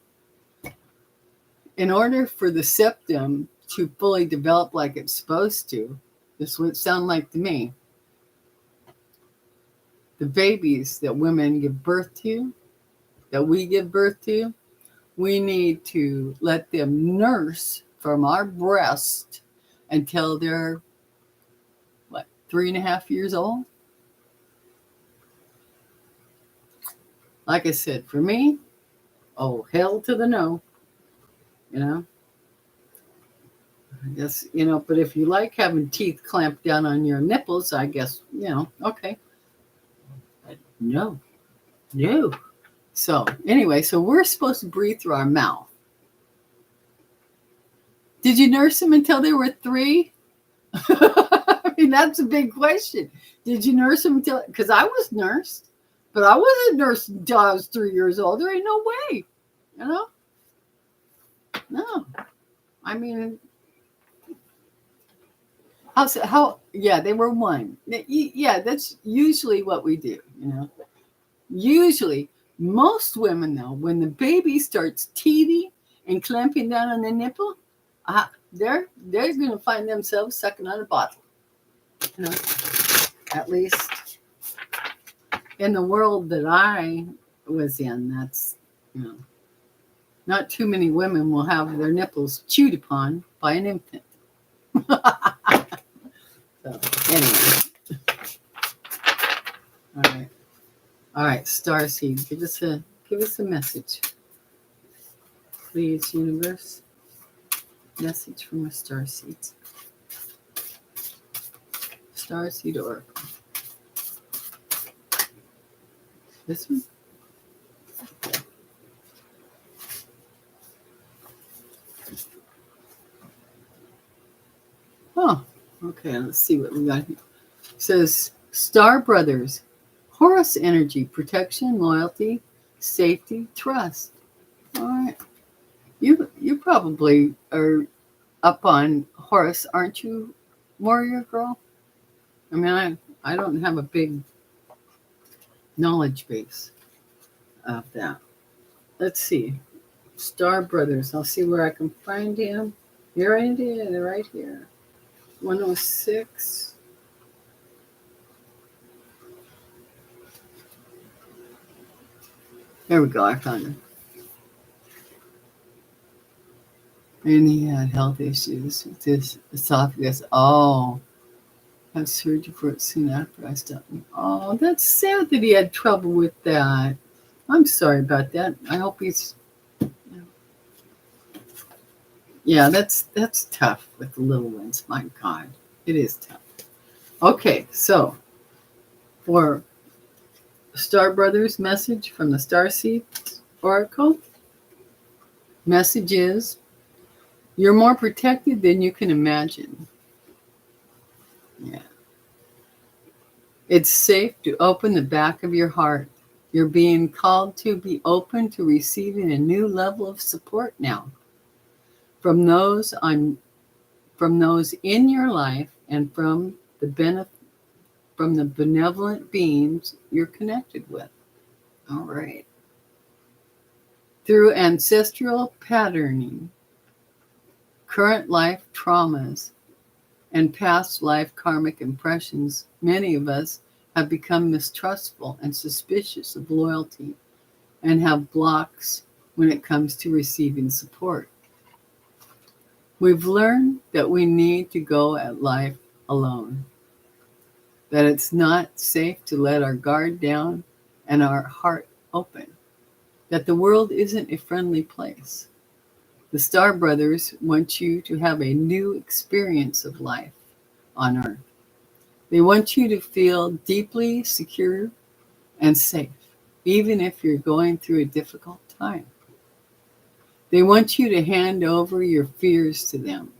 In order for the septum to fully develop like it's supposed to, this is what it sounded like to me. The babies that women give birth to, that we give birth to, we need to let them nurse from our breast until they're, 3.5 years old? Like I said, for me, oh, hell to the no. You know? I guess, but if you like having teeth clamped down on your nipples, I guess, okay. But no. So, anyway, so we're supposed to breathe through our mouth. Did you nurse them until they were 3? I mean, that's a big question. Did you nurse them until, because I was nursed, but I wasn't nursed until I was 3 years old. There ain't no way, No. I mean, yeah, they were 1. Yeah, that's usually what we do, Usually, most women, though, when the baby starts teething and clamping down on the nipple, they're going to find themselves sucking on a bottle. At least in the world that I was in, that's, not too many women will have their nipples chewed upon by an infant. So, anyway. All right, Starseed, give us a message. Please, universe. Message from a Starseed. Starseed Oracle. This one? Oh, okay, let's see what we got here. It says, Star Brothers, Horus energy, protection, loyalty, safety, trust. All right. You probably are up on Horus, aren't you, warrior girl? I mean, I don't have a big knowledge base of that. Let's see. Star Brothers. I'll see where I can find him. You're right here. They're right here. 106. There we go. I found him. And he had health issues with his esophagus. Oh, had surgery for it soon after I stopped. Oh, that's sad that he had trouble with that. I'm sorry about that. I hope he's. Yeah, that's tough with the little ones. My God, it is tough. Okay, so for Star Brothers message from the Starseed Oracle, message is: you're more protected than you can imagine. Yeah. It's safe to open the back of your heart. You're being called to be open to receiving a new level of support now from those in your life and from the benevolent beings you're connected with. All right. Through ancestral patterning, current life traumas, and past life karmic impressions, many of us have become mistrustful and suspicious of loyalty and have blocks when it comes to receiving support. We've learned that we need to go at life alone, that it's not safe to let our guard down and our heart open, that the world isn't a friendly place. The Star Brothers want you to have a new experience of life on Earth. They want you to feel deeply secure and safe, even if you're going through a difficult time. They want you to hand over your fears to them,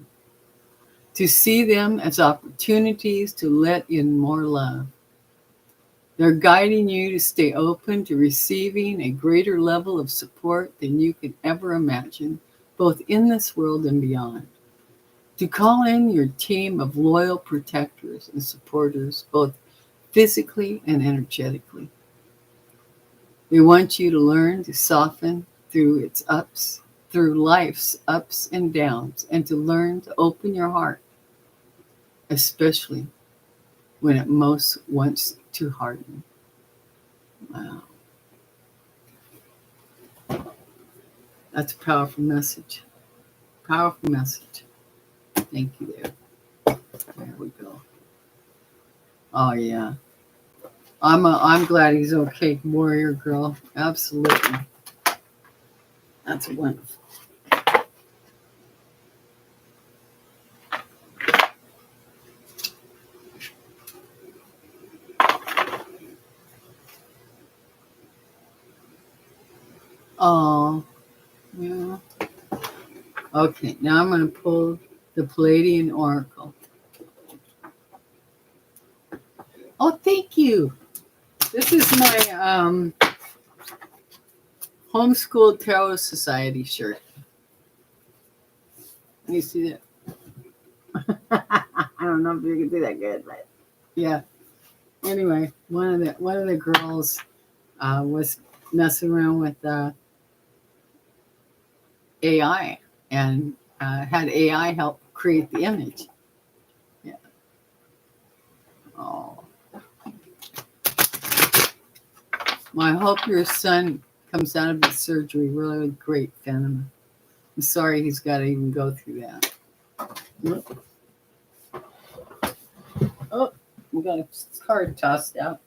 to see them as opportunities to let in more love. They're guiding you to stay open to receiving a greater level of support than you could ever imagine, both in this world and beyond. To call in your team of loyal protectors and supporters, both physically and energetically. They want you to learn to soften through life's ups and downs, and to learn to open your heart, especially when it most wants to harden. Wow. That's a powerful message. Powerful message. Thank you there. There we go. Oh yeah. I'm glad he's okay, warrior girl. Absolutely. That's wonderful. Oh, yeah. Okay, now I'm going to pull the Palladian Oracle. Oh, thank you. This is my Homeschool Tarot Society shirt. You see that? I don't know if you can see that good, but yeah. Anyway, one of the girls was messing around with AI and had AI help create the image. Yeah. Oh. Well, I hope your son comes out of his surgery really great, Phantom. I'm sorry he's got to even go through that. Oh, we got a card tossed out.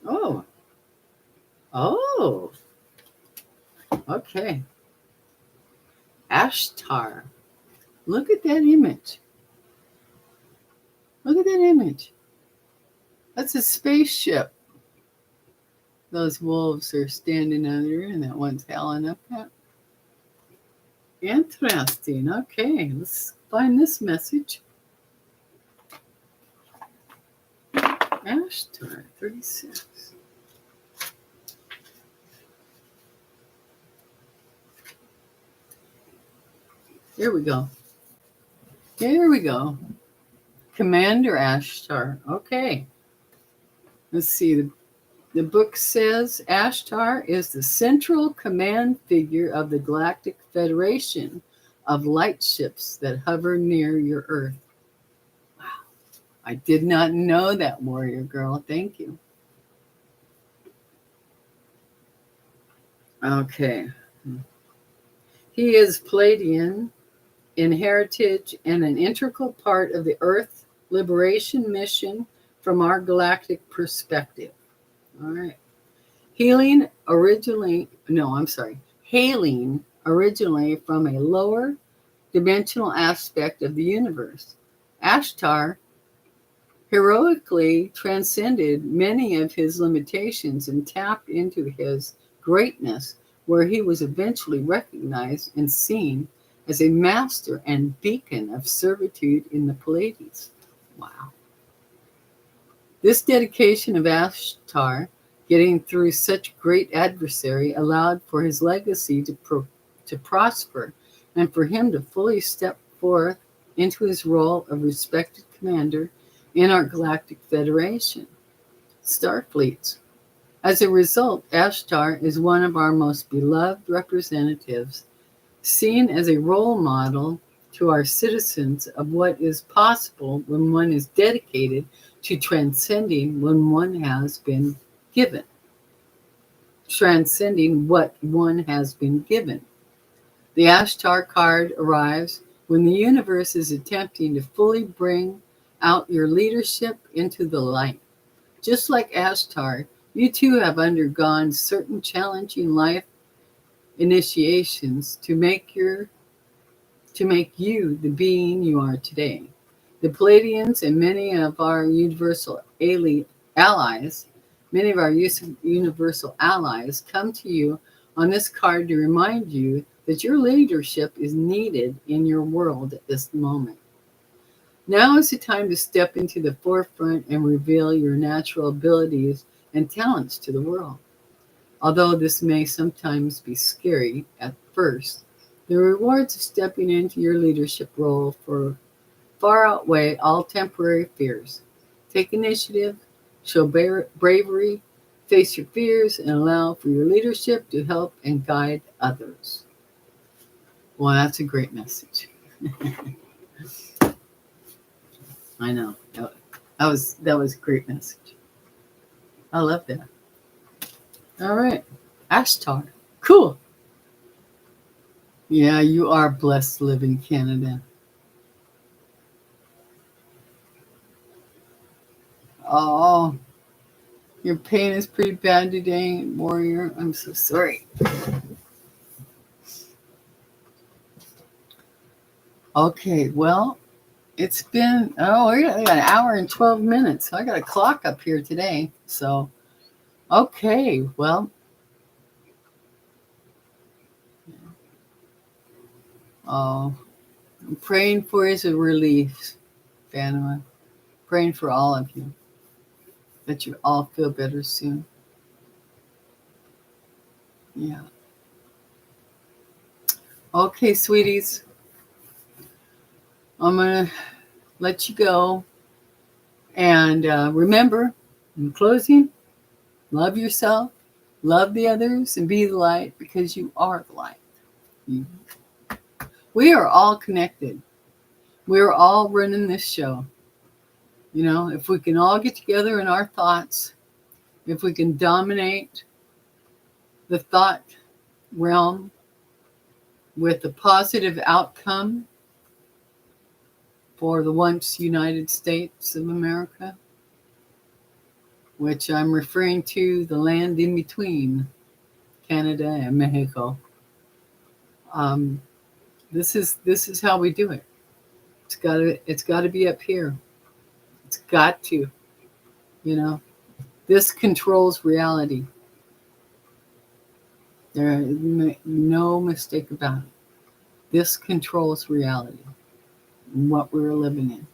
Oh. Oh. Okay. Ashtar. Look at that image. Look at that image. That's a spaceship. Those wolves are standing under and that one's howling up at. Interesting. Okay, let's find this message. Ashtar 36. Here we go. Here we go. Commander Ashtar. Okay. Let's see. The book says Ashtar is the central command figure of the Galactic Federation of light ships that hover near your Earth. Wow. I did not know that, warrior girl. Thank you. Okay. He is Palladian in heritage and an integral part of the Earth liberation mission from our galactic perspective. All right. Hailing originally from a lower dimensional aspect of the universe. Ashtar heroically transcended many of his limitations and tapped into his greatness, where he was eventually recognized and seen as a master and beacon of servitude in the Pleiades. Wow. This dedication of Ashtar, getting through such great adversary, allowed for his legacy to prosper and for him to fully step forth into his role of respected commander in our Galactic Federation, Starfleets. As a result, Ashtar is one of our most beloved representatives, seen as a role model to our citizens of what is possible when one is dedicated to transcending when one has been given. Transcending what one has been given. The Ashtar card arrives when the universe is attempting to fully bring out your leadership into the light. Just like Ashtar, you too have undergone certain challenging life initiations to make you the being you are today. The Palladians and many of our universal allies come to you on this card to remind you that your leadership is needed in your world at this moment. Now is the time to step into the forefront and reveal your natural abilities and talents to the world. Although this may sometimes be scary at first, the rewards of stepping into your leadership role far outweigh all temporary fears. Take initiative, show bravery, face your fears, and allow for your leadership to help and guide others. Well, that's a great message. I know. That was a great message. I love that. All right. Ashtar. Cool. Yeah, you are blessed to live in Canada. Oh, your pain is pretty bad today, warrior. I'm so sorry. Okay, well, it's been, we got an hour and 12 minutes. I got a clock up here today. So, okay, well. Oh, I'm praying for his relief, Fatima. Praying for all of you. That you all feel better soon. Yeah. Okay, sweeties. I'm going to let you go. And remember, in closing, love yourself, love the others, and be the light because you are the light. We are all connected. We're all running this show. You know, if we can all get together in our thoughts, if we can dominate the thought realm with a positive outcome for the once United States of America, which I'm referring to the land in between Canada and Mexico. This is how we do it. It's got to be up here. It's got to, you know. This controls reality. There is no mistake about it. This controls reality and what we're living in.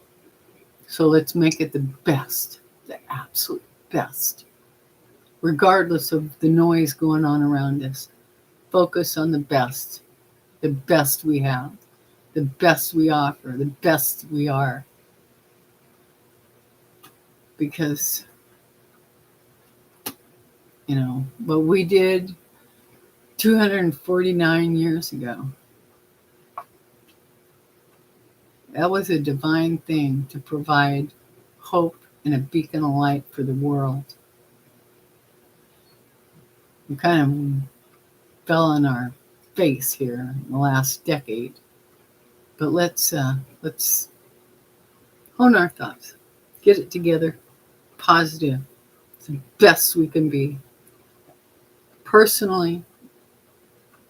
So let's make it the best, the absolute best, regardless of the noise going on around us. Focus on the best we have, the best we offer, the best we are. Because, you know, what we did 249 years ago, that was a divine thing to provide hope and a beacon of light for the world. We kind of fell on our face here in the last decade. But let's hone our thoughts, get it together, positive, it's the best we can be, personally,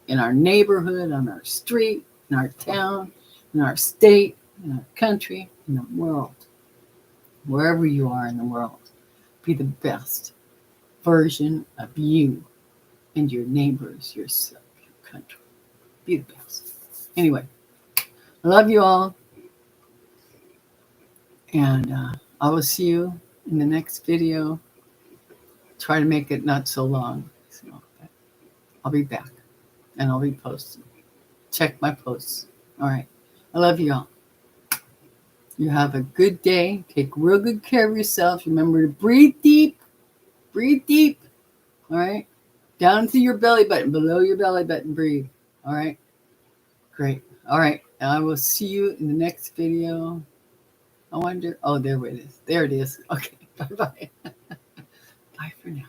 in our neighborhood, on our street, in our town, in our state, in our country, in the world. Wherever you are in the world, be the best version of you and your neighbors, yourself, your country. Be the best. Anyway, I love you all. And I will see you in the next video. Try to make it not so long. So I'll be back and I'll be posting. Check my posts. All right. I love you all. You have a good day. Take real good care of yourself. Remember to breathe deep. Breathe deep. All right. Down to your belly button. Below your belly button. Breathe. All right. Great. All right. I will see you in the next video. I wonder. Oh, there it is. There it is. Okay. Bye-bye. Bye for now.